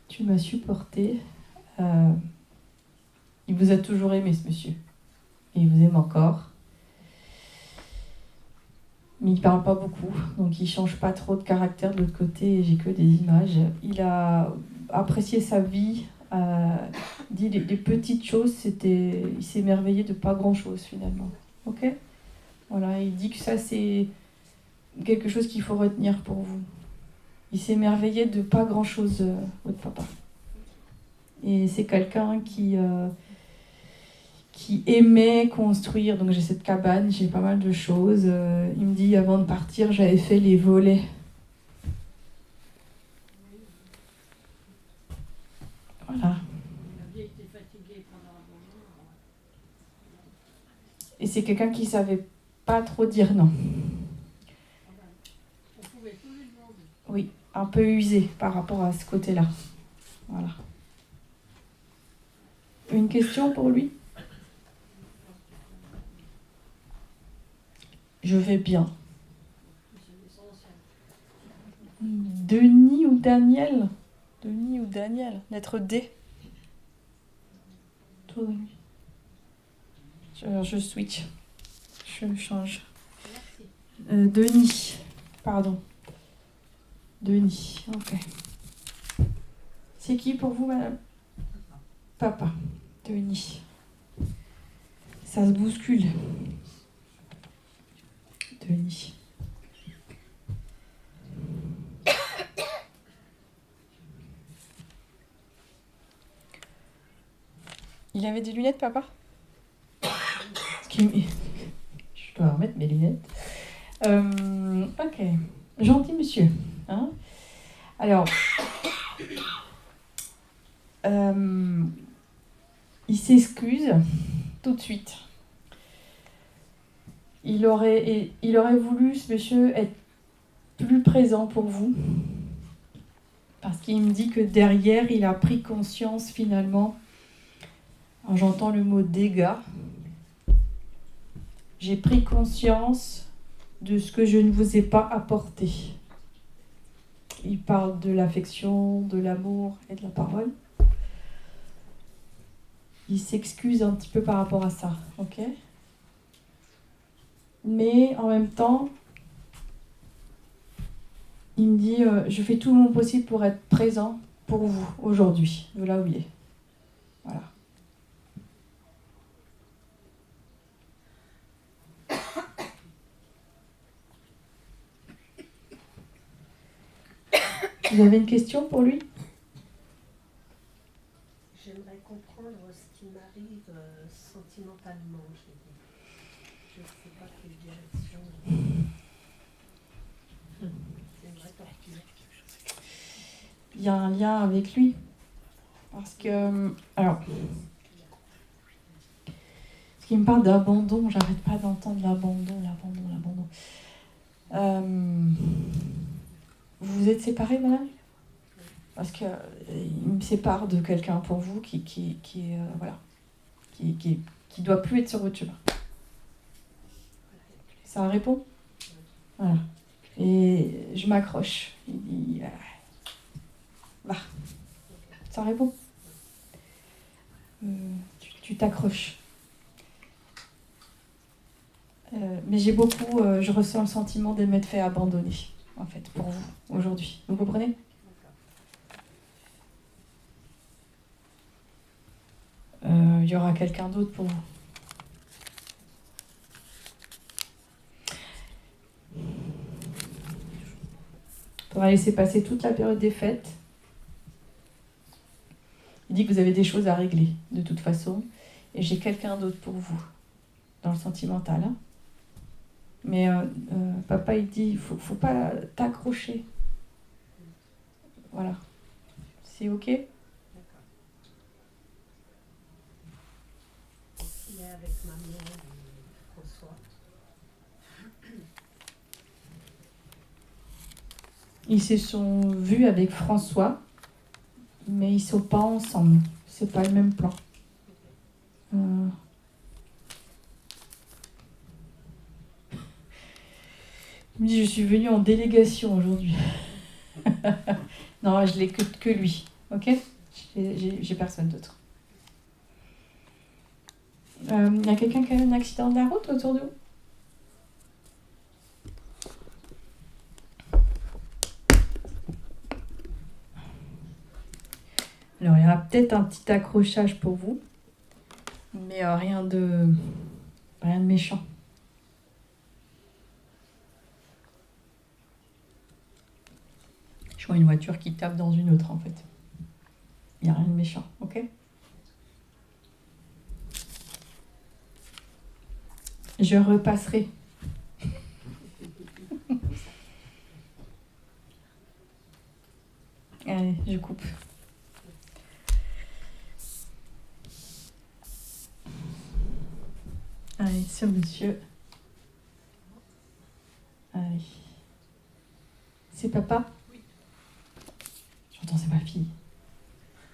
Tu m'as supporté. Il vous a toujours aimé, ce monsieur. Et il vous aime encore. Mais il parle pas beaucoup, donc il change pas trop de caractère de l'autre côté, j'ai que des images. Il a apprécié sa vie, dit des petites choses, il s'est émerveillé de pas grand chose finalement. Ok? Voilà, il dit que ça c'est quelque chose qu'il faut retenir pour vous. Il s'est émerveillé de pas grand chose, votre papa. Et c'est quelqu'un qui aimait construire, donc j'ai cette cabane, j'ai pas mal de choses. Il me dit, avant de partir, j'avais fait les volets. Voilà. Et c'est quelqu'un qui savait pas trop dire non. Oui, un peu usé par rapport à ce côté-là. Voilà. Une question pour lui? Je vais bien. Denis ou Daniel? Denis ou Daniel? Lettre D. Autour de lui. Je switch. Je change. Denis. Pardon. Denis. Ok. C'est qui pour vous, madame? Papa. Denis. Ça se bouscule. Denis. Il avait des lunettes, papa? Je dois remettre mes lunettes. Ok. Gentil monsieur. Hein? Alors, il s'excuse tout de suite. Il aurait voulu, ce monsieur, être plus présent pour vous. Parce qu'il me dit que derrière, il a pris conscience finalement. Alors, j'entends le mot dégâts. J'ai pris conscience de ce que je ne vous ai pas apporté. Il parle de l'affection, de l'amour et de la parole. Il s'excuse un petit peu par rapport à ça, ok? Mais en même temps, il me dit je fais tout mon possible pour être présent pour vous, aujourd'hui, de là où il est. Voilà. Vous avez une question pour lui? J'aimerais comprendre ce qui m'arrive sentimentalement, je dis. Je ne sais pas quelle direction. J'aimerais partir. Il y a un lien avec lui. Parce que, alors, parce qu'il me parle d'abandon, j'arrête pas d'entendre l'abandon. Vous vous êtes séparés, madame? Parce que il me sépare de quelqu'un pour vous qui voilà, qui doit plus être sur votre chemin. Ça répond? Voilà. Et je m'accroche. Il dit, va. Ça répond? Tu t'accroches. Mais j'ai beaucoup, je ressens le sentiment de m'être fait abandonner, en fait, pour vous, aujourd'hui. Vous comprenez? Il y aura quelqu'un d'autre pour vous. On va laisser passer toute la période des fêtes. Il dit que vous avez des choses à régler, de toute façon. Et j'ai quelqu'un d'autre pour vous, dans le sentimental. Hein. Mais papa, il dit, faut pas t'accrocher. Voilà. C'est OK? D'accord. Il est avec maman et François. Ils se sont vus avec François, mais ils ne sont pas ensemble. C'est pas le même plan. Il me dit, je suis venue en délégation aujourd'hui. Non, je l'ai que lui. OK? J'ai personne d'autre. Y a quelqu'un qui a eu un accident de la route autour de vous? Alors, il y aura peut-être un petit accrochage pour vous, mais rien de méchant. Je vois une voiture qui tape dans une autre, en fait. Il n'y a rien de méchant, OK? Je repasserai. Allez, je coupe. Allez, ce monsieur. Allez. C'est papa? Oui. J'entends, c'est ma fille.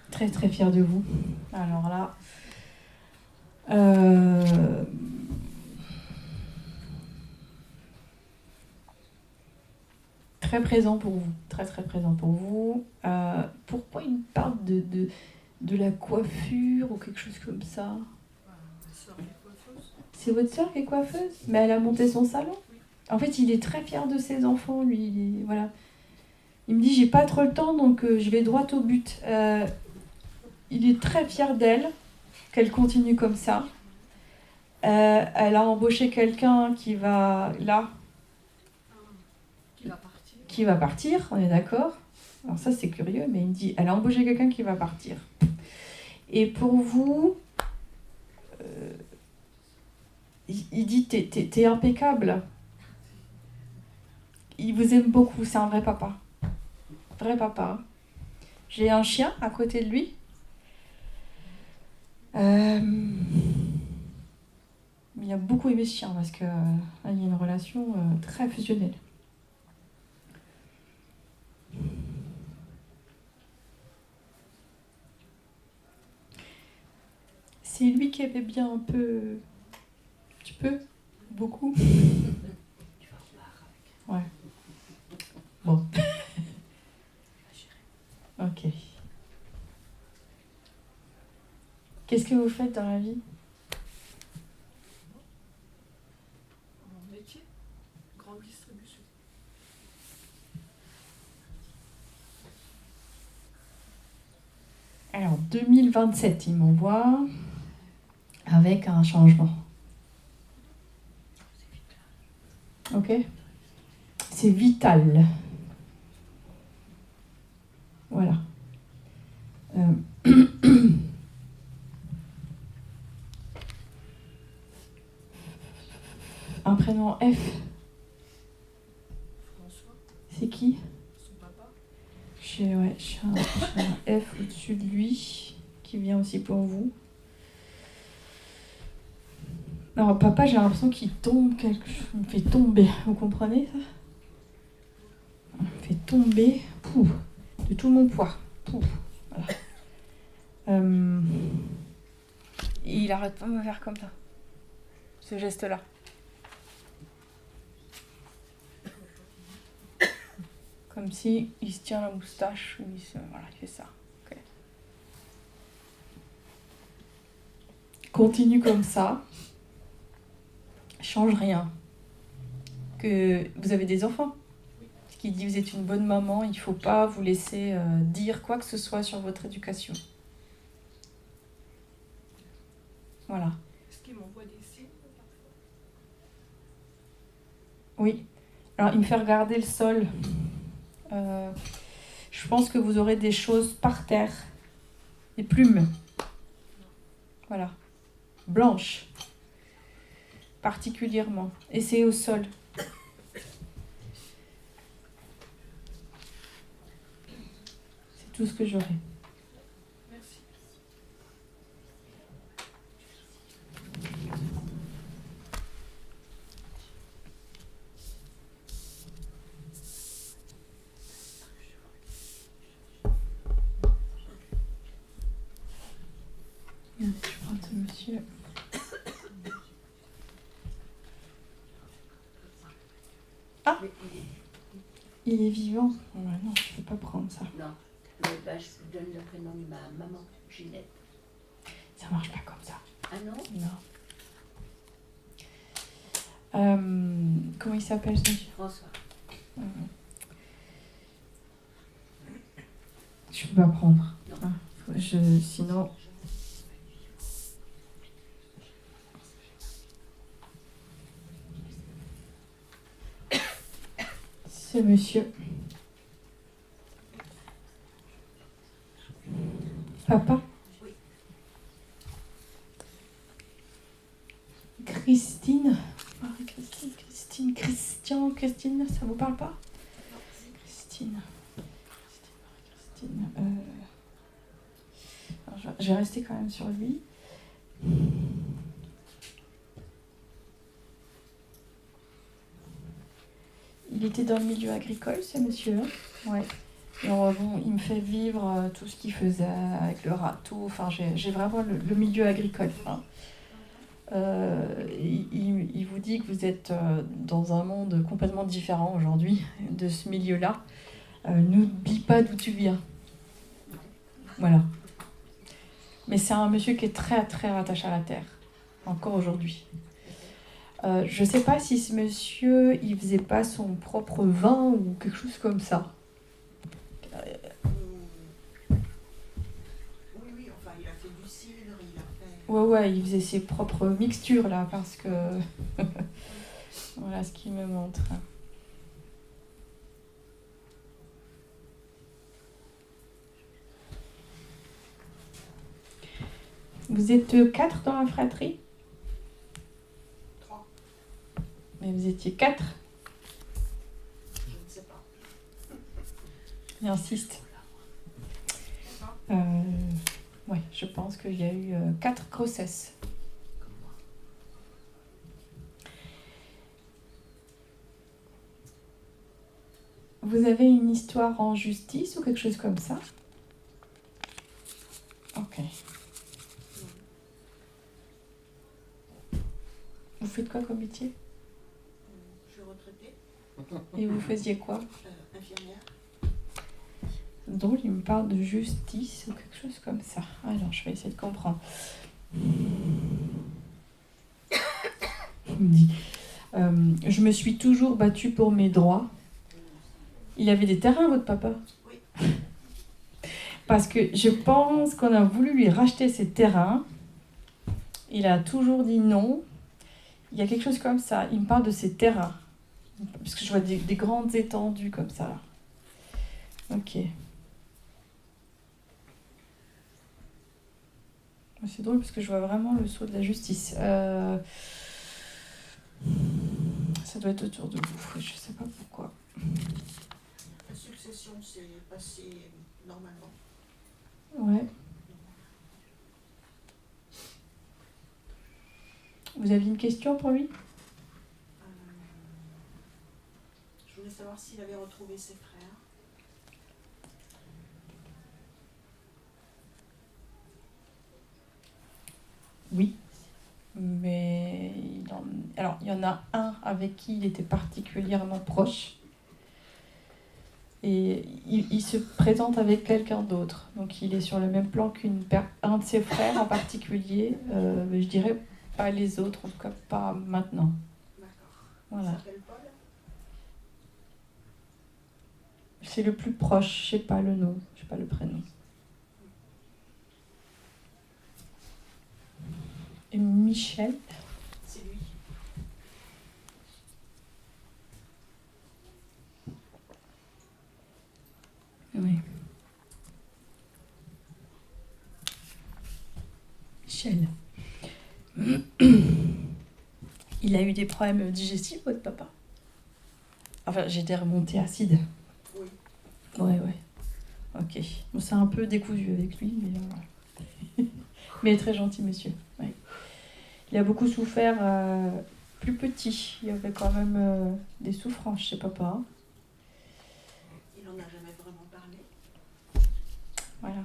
Très très fière de vous. Alors là. Très présent pour vous. Très très présent pour vous. Pourquoi il me parle de la coiffure ou quelque chose comme ça? C'est votre sœur qui est coiffeuse? Mais elle a monté son salon? En fait, il est très fier de ses enfants, lui. Voilà. Il me dit, j'ai pas trop le temps, donc je vais droit au but. Il est très fier d'elle, qu'elle continue comme ça. Elle a embauché quelqu'un qui va, là... Qui va partir, on est d'accord? Alors ça, c'est curieux, mais il me dit, elle a embauché quelqu'un qui va partir. Et pour vous... il dit, t'es impeccable. Il vous aime beaucoup, c'est un vrai papa. Vrai papa. J'ai un chien à côté de lui. Il a beaucoup aimé ce chien parce que il y a une relation très fusionnelle. C'est lui qui aimait bien un peu... Tu peux? Beaucoup? Ouais. Bon. Ok. Qu'est-ce que vous faites dans la vie? Mon métier, grande distribution. Alors, 2027, il m'envoie avec un changement. Ok? C'est vital. Voilà. Un prénom F. François, C'est qui? son papa. J'ai un F au-dessus de lui qui vient aussi pour vous. Alors papa, j'ai l'impression qu'il tombe quelque chose. Il me fait tomber. Vous comprenez ça? Il me fait tomber de tout mon poids. Voilà. Et il arrête pas de me faire comme ça. Ce geste-là. Comme si il se tient la moustache ou voilà, il fait ça. Okay. Continue comme ça. Change rien. Que vous avez des enfants. Ce qui dit vous êtes une bonne maman, il ne faut pas vous laisser dire quoi que ce soit sur votre éducation. Voilà. Est-ce qu'il m'envoie des signes parfois? Oui. Alors il me fait regarder le sol. Je pense que vous aurez des choses par terre. Des plumes. Voilà. Blanches. Particulièrement. Et c'est au sol. C'est tout ce que j'aurai. Merci. Je prends ce monsieur. Ah, il est vivant. Ouais, non, je ne peux pas prendre ça. Non, mais bah, je vous donne le prénom de ma maman, Ginette. Ça marche pas comme ça. Ah non? Non. Comment il s'appelle ce monsieur? François. Je peux pas prendre. Non. Ah, sinon. Ce monsieur. Papa? Oui. Christine? Marie-Christine, Christian, ça vous parle pas? Christine. Alors, je vais rester quand même sur lui. Il était dans le milieu agricole, ce monsieur. Ouais. Alors, bon, il me fait vivre tout ce qu'il faisait avec le râteau. Enfin, j'ai vraiment le milieu agricole. Hein. Il vous dit que vous êtes dans un monde complètement différent aujourd'hui de ce milieu-là. N'oublie pas d'où tu viens. Voilà. Mais c'est un monsieur qui est très, très rattaché à la terre, encore aujourd'hui. Je ne sais pas si ce monsieur, il faisait pas son propre vin ou quelque chose comme ça. Oui, enfin, il a fait du cidre, il a fait... Ouais, il faisait ses propres mixtures, là, parce que... Voilà ce qu'il me montre. Vous êtes 4 dans la fratrie? 3. Mais vous étiez 4? Je ne sais pas. J'insiste. Ouais, je pense qu'il y a eu 4 grossesses. Vous avez une histoire en justice ou quelque chose comme ça? Ok. Vous faites quoi comme métier? Je suis retraitée, Et vous faisiez quoi? infirmière. Donc, il me parle de justice ou quelque chose comme ça. Alors, je vais essayer de comprendre. Il me dit, je me suis toujours battue pour mes droits. Il avait des terrains, votre papa? Oui. Parce que je pense qu'on a voulu lui racheter ses terrains. Il a toujours dit non. Il y a quelque chose comme ça. Il me parle de ses terrains. Parce que je vois des grandes étendues comme ça. Ok. C'est drôle parce que je vois vraiment le sceau de la justice. Ça doit être autour de vous. Je sais pas pourquoi. La succession s'est passée normalement. Ouais. Vous aviez une question pour lui ? Je voulais savoir s'il avait retrouvé ses frères. Oui. Mais alors, il y en a un avec qui il était particulièrement proche. Et il se présente avec quelqu'un d'autre. Donc il est sur le même plan qu'un de ses frères en particulier. Je dirais pas les autres, en tout cas pas maintenant. D'accord. Voilà. Il s'appelle Paul. C'est le plus proche, je sais pas le nom, je sais pas le prénom. Et Michel. C'est lui. Oui. Michel. Il a eu des problèmes digestifs, votre papa? Enfin, j'ai des remontées acides. Oui. Ouais. Ok. Bon, c'est un peu décousu avec lui, mais voilà. Mais très gentil, monsieur. Ouais. Il a beaucoup souffert plus petit. Il y avait quand même des souffrances chez papa. Il n'en a jamais vraiment parlé. Voilà.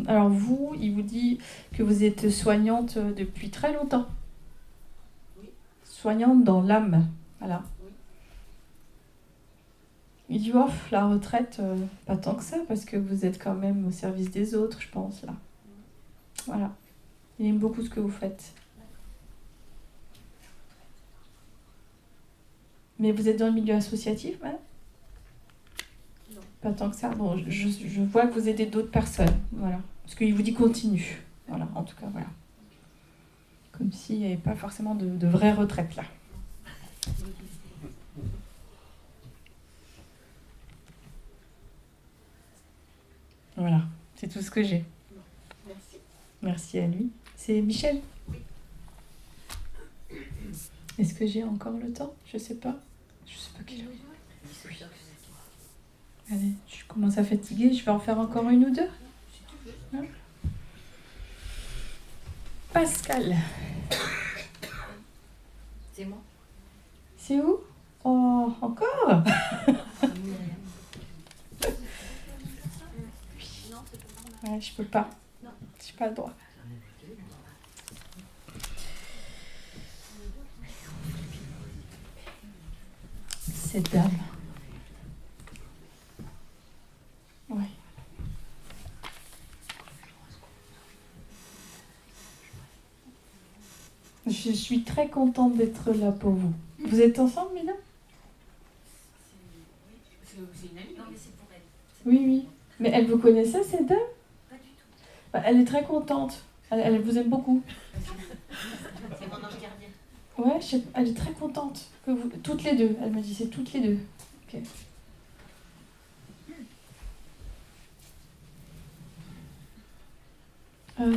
Alors vous, il vous dit que vous êtes soignante depuis très longtemps. Oui. Soignante dans l'âme. Voilà. Oui. Il dit, la retraite, pas tant que ça, parce que vous êtes quand même au service des autres, je pense, là. Voilà. Il aime beaucoup ce que vous faites. Mais vous êtes dans le milieu associatif, madame ? Non. Pas tant que ça. Bon, je vois que vous aidez d'autres personnes, voilà. Parce qu'il vous dit continue. Voilà, en tout cas, voilà. Comme s'il n'y avait pas forcément de vraie retraite, là. Voilà, c'est tout ce que j'ai. Merci. Merci à lui. C'est Michel ? Oui. Est-ce que j'ai encore le temps ? Je sais pas. Je sais pas quelle heure. Allez, je commence à fatiguer. Je vais en faire encore une ou deux. Hein ? Pascal. C'est moi. C'est où ? Oh, encore ? Ouais, je peux pas. J'ai pas le droit. Cette dame. Ouais. Je suis très contente d'être là pour vous. Vous êtes ensemble, Mila ? C'est une amie. Non, mais c'est pour elle. Oui. Mais elle vous connaissait, cette dame ? Pas du tout. Elle est très contente. Elle vous aime beaucoup. C'est mon ange gardien. Ouais, elle est très contente. Que vous, toutes les deux. Elle me dit, c'est toutes les deux. Ok.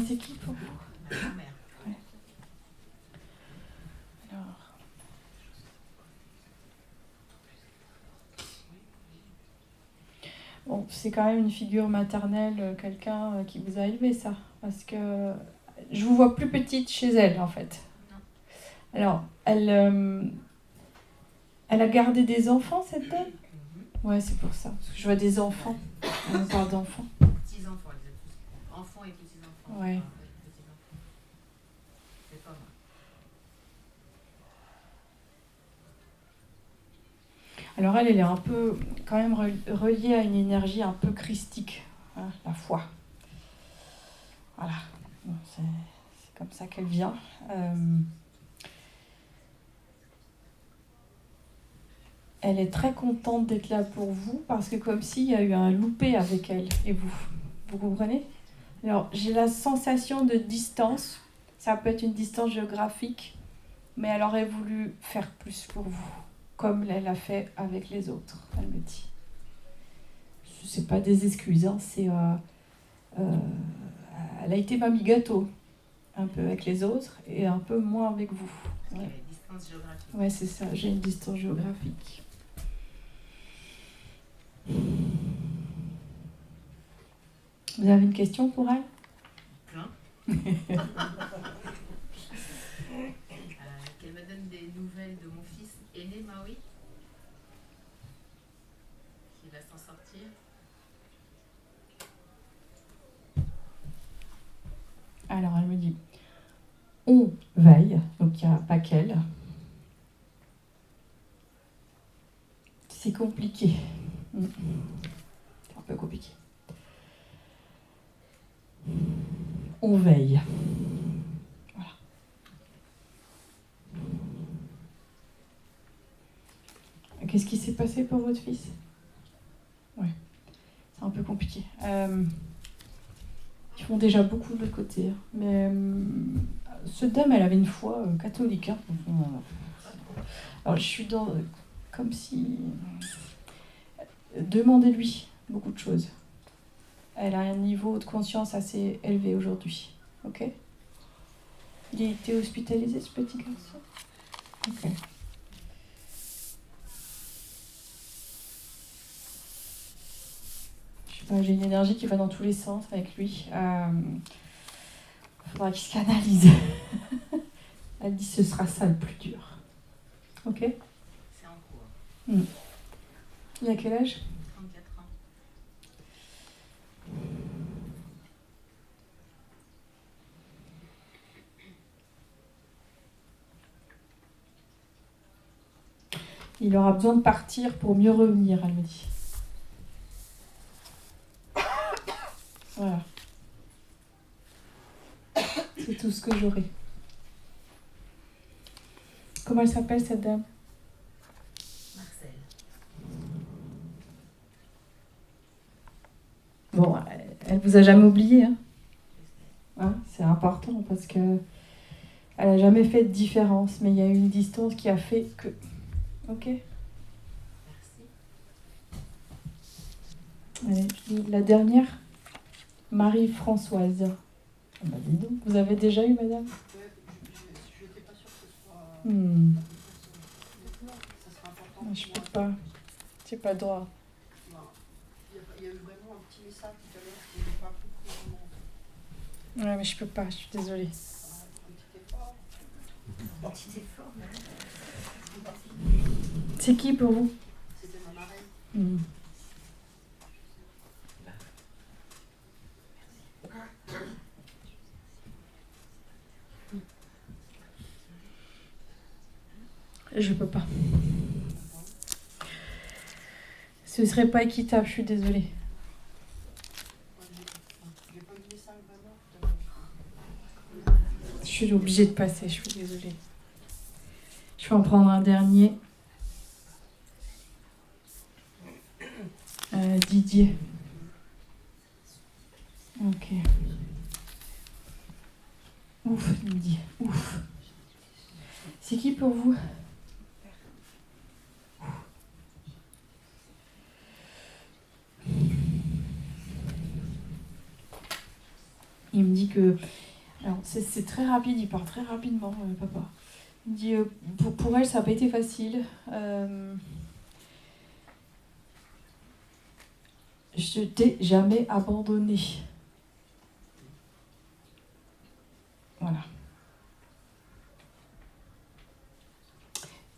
C'est qui pour vous ? Ma grand-mère. Ouais. Alors. Bon, c'est quand même une figure maternelle, quelqu'un qui vous a élevé, ça. Parce que je vous vois plus petite chez elle, en fait. Non. Alors, elle a gardé des enfants, cette dame ? Ouais, c'est pour ça. Parce que je vois des enfants. On parle d'enfants. Petits-enfants, elle les a tous. Enfants et petits-enfants. Ouais. Petits-enfants. C'est pas moi. Alors elle est un peu, quand même, reliée à une énergie un peu christique, hein, la foi. Voilà. Bon, c'est comme ça qu'elle vient. elle est très contente d'être là pour vous parce que comme s'il y a eu un loupé avec elle et vous. Vous comprenez? Alors, j'ai la sensation de distance. Ça peut être une distance géographique, mais elle aurait voulu faire plus pour vous, comme elle a fait avec les autres, elle me dit. C'est pas des excuses, hein, c'est... elle a été mamie gâteau, un peu avec les autres et un peu moins avec vous. Ouais. Distance géographique. Ouais, c'est ça, j'ai une distance géographique. Vous avez une question pour elle? Plein. Qu'elle me donne des nouvelles de mon fils aîné, Maui, qui va s'en sortir. Alors, elle me dit, on veille, donc il n'y a pas qu'elle. C'est compliqué. C'est un peu compliqué. On veille. Voilà. Qu'est-ce qui s'est passé pour votre fils? Ouais, c'est un peu compliqué. Ils font déjà beaucoup de l'autre côté. Hein. Mais cette dame, elle avait une foi catholique. Hein. Alors, je suis dans... comme si... Demandez-lui beaucoup de choses. Elle a un niveau de conscience assez élevé aujourd'hui. Ok? Il a été hospitalisé, ce petit garçon? Ok. Je sais pas, j'ai une énergie qui va dans tous les sens avec lui. Il faudra qu'il se canalise. Elle dit ce sera ça le plus dur. Ok? C'est en cours. Il a quel âge? 34 ans. Il aura besoin de partir pour mieux revenir, elle me dit. Voilà. C'est tout ce que j'aurai. Comment elle s'appelle, cette dame? Marcel. Bon, elle vous a jamais oublié, hein? Hein, c'est important parce que elle a jamais fait de différence, mais il y a eu une distance qui a fait que... Ok? Merci. Allez, je lis la dernière. Marie-Françoise. Ah bah dis donc, vous avez déjà eu, madame? Je n'étais pas sûre que ce soit. Ça sera important. Je peux pas. J'ai pas le droit. Il y a eu vraiment un petit message tout à l'heure qui n'est pas compris vraiment. Ouais, mais je peux pas, je suis désolée. Un petit effort. Petit effort. C'est qui pour vous? C'était ma marraine. Je peux pas. Ce serait pas équitable, je suis désolée. J'ai pas eu de message vraiment tout à l'heure. Je suis obligée de passer, je suis désolée. Je vais en prendre un dernier. Didier. Ok. Ouf, il me dit. Ouf. C'est qui pour vous? Il me dit que... Alors, c'est très rapide, il part très rapidement, papa. Il me dit, pour elle, ça n'a pas été facile. Je t'ai jamais abandonné. Voilà.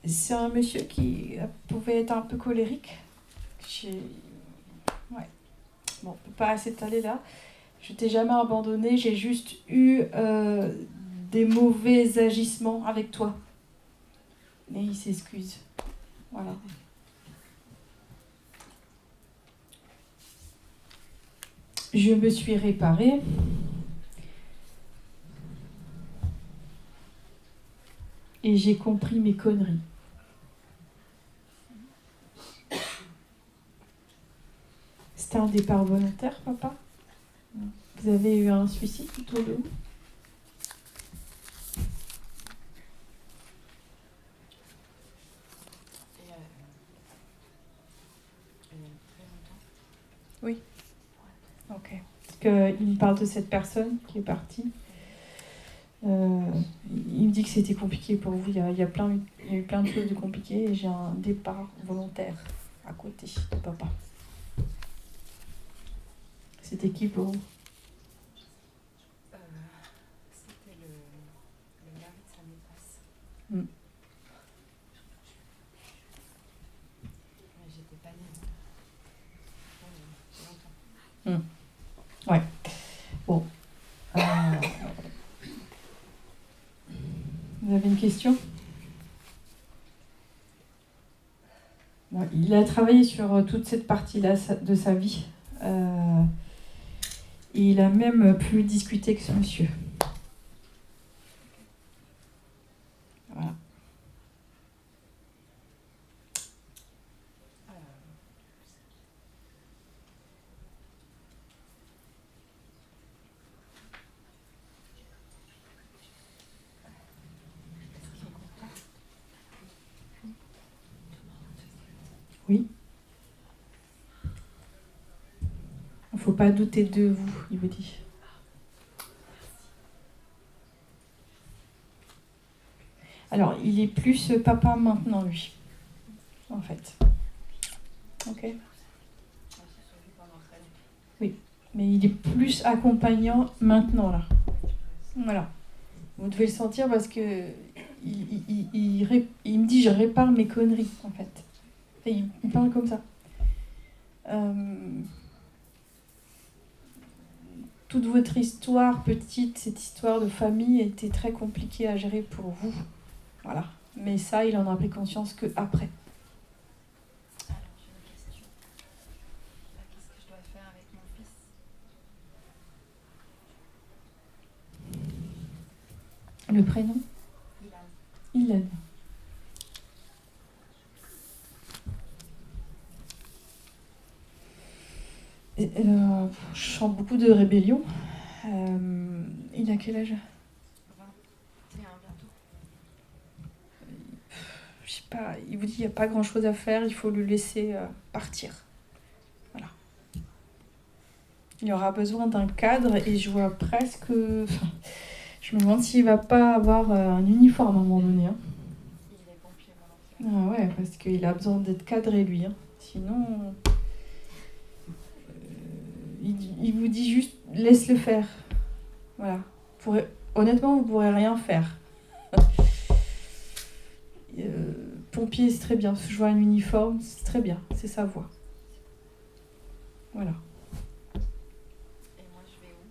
C'est un monsieur qui pouvait être un peu colérique. Ouais. Bon, on ne peut pas s'étaler là. Je t'ai jamais abandonné, j'ai juste eu des mauvais agissements avec toi. Mais il s'excuse. Voilà. Je me suis réparée. Et j'ai compris mes conneries. C'était un départ volontaire, papa? Vous avez eu un suicide autour de vous? Oui. Ok. Parce qu'il me parle de cette personne qui est partie. Il me dit que c'était compliqué pour vous. Il y a eu plein de choses de compliquées et j'ai un départ volontaire à côté de papa. C'était qui pour vous? C'était le mari de sa maîtresse. Mm. Mais j'étais pas née. Mm. Longtemps. Ouais. Bon. Vous avez une question? Bon, il a travaillé sur toute cette partie-là de sa vie. Et il a même pu discuter avec ce monsieur. Voilà. Oui. Il ne faut pas douter de vous, il vous dit. Alors, il est plus papa maintenant, lui, en fait. Ok. Oui, mais il est plus accompagnant maintenant, là. Voilà. Vous devez le sentir parce que il me dit, je répare mes conneries, en fait. Et il parle comme ça. Toute votre histoire petite, cette histoire de famille était très compliquée à gérer pour vous. Voilà. Mais ça, il en a pris conscience qu'après. Alors, j'ai une question. Qu'est-ce que je dois faire avec mon fils? Le prénom? Ilan. Je sens beaucoup de rébellion. Il a quel âge? 21 bientôt. Je sais pas, il vous dit qu'il n'y a pas grand chose à faire, il faut le laisser partir. Voilà. Il aura besoin d'un cadre et je vois presque. Je me demande s'il va pas avoir un uniforme à un moment donné. Hein. Il est pompier volontaire. Ah ouais, parce qu'il a besoin d'être cadré lui. Hein. Sinon. Il vous dit juste laisse-le faire. Voilà. Honnêtement, vous ne pourrez rien faire. Pompier, c'est très bien. Je vois un uniforme, c'est très bien. C'est sa voix. Voilà. Et moi, je vais où?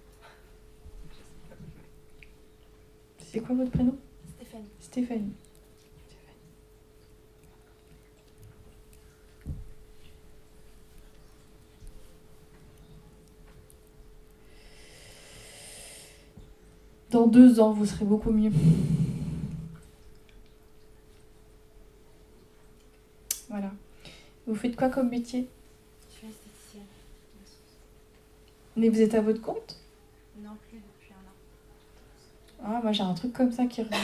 C'est quoi votre prénom? Stéphanie. Stéphanie. Dans 2 ans, vous serez beaucoup mieux. Voilà. Vous faites quoi comme métier? Je suis esthéticienne. Mais vous êtes à votre compte? Non plus depuis 1 an. Ah, moi j'ai un truc comme ça qui revient.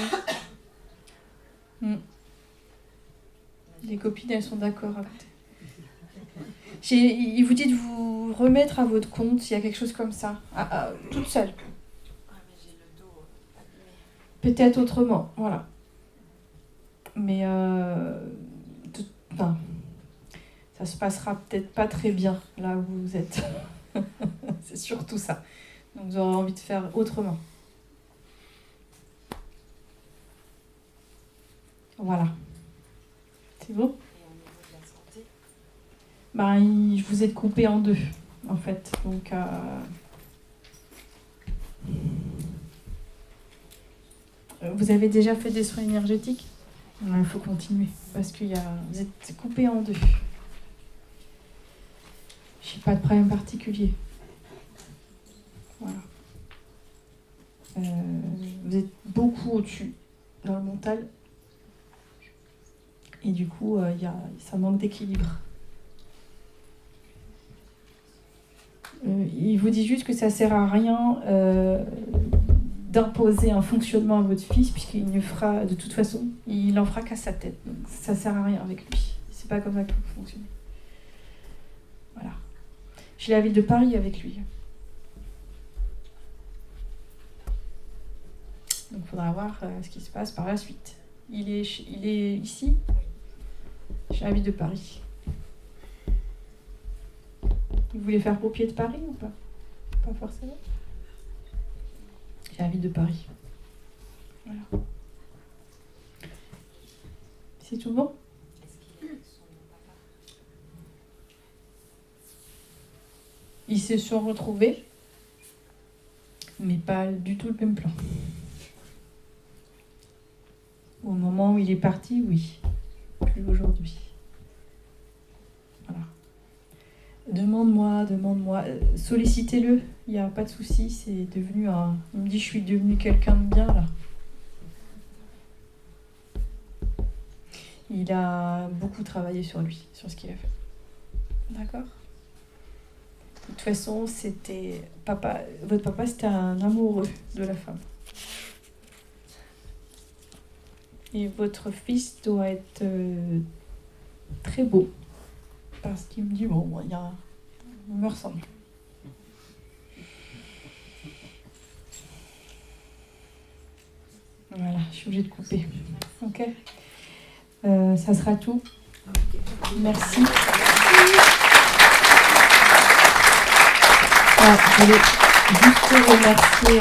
Les copines, elles sont d'accord avec. Il vous dit de vous remettre à votre compte s'il y a quelque chose comme ça. Toute seule. Ah, mais j'ai le dos abîmé. Peut-être autrement, voilà. Mais ça se passera peut-être pas très bien là où vous êtes. C'est surtout ça. Donc vous aurez envie de faire autrement. Voilà. C'est bon? Et au niveau de la santé? Vous êtes coupé en 2, en fait. Donc, vous avez déjà fait des soins énergétiques? Il faut continuer, parce que vous êtes coupé en 2. Je n'ai pas de problème particulier. Voilà. Vous êtes beaucoup au-dessus dans le mental. Et du coup, ça manque d'équilibre. Il vous dit juste que ça sert à rien d'imposer un fonctionnement à votre fils, puisqu'il ne fera, de toute façon, il en fera qu'à sa tête. Donc ça sert à rien avec lui. C'est pas comme ça que vous fonctionnez. Voilà. J'ai la ville de Paris avec lui. Donc il faudra voir ce qui se passe par la suite. Il est ici. J'ai la ville de Paris. Vous voulez faire pompier de Paris ou pas? Pas forcément. J'ai la ville de Paris. Voilà. C'est tout bon? Ils se sont retrouvés, mais pas du tout le même plan. Au moment où il est parti, oui. Plus aujourd'hui. Voilà. Demande-moi. Sollicitez-le, il n'y a pas de souci. C'est devenu un... Il me dit, je suis devenu quelqu'un de bien, là. Il a beaucoup travaillé sur lui, sur ce qu'il a fait. D'accord ? De toute façon, votre papa, c'était un amoureux de la femme. Et votre fils doit être très beau. Parce qu'il me dit, bon, il me ressemble. Voilà, je suis obligée de couper. Ok ? Ça sera tout. Merci. Je voulais juste remercier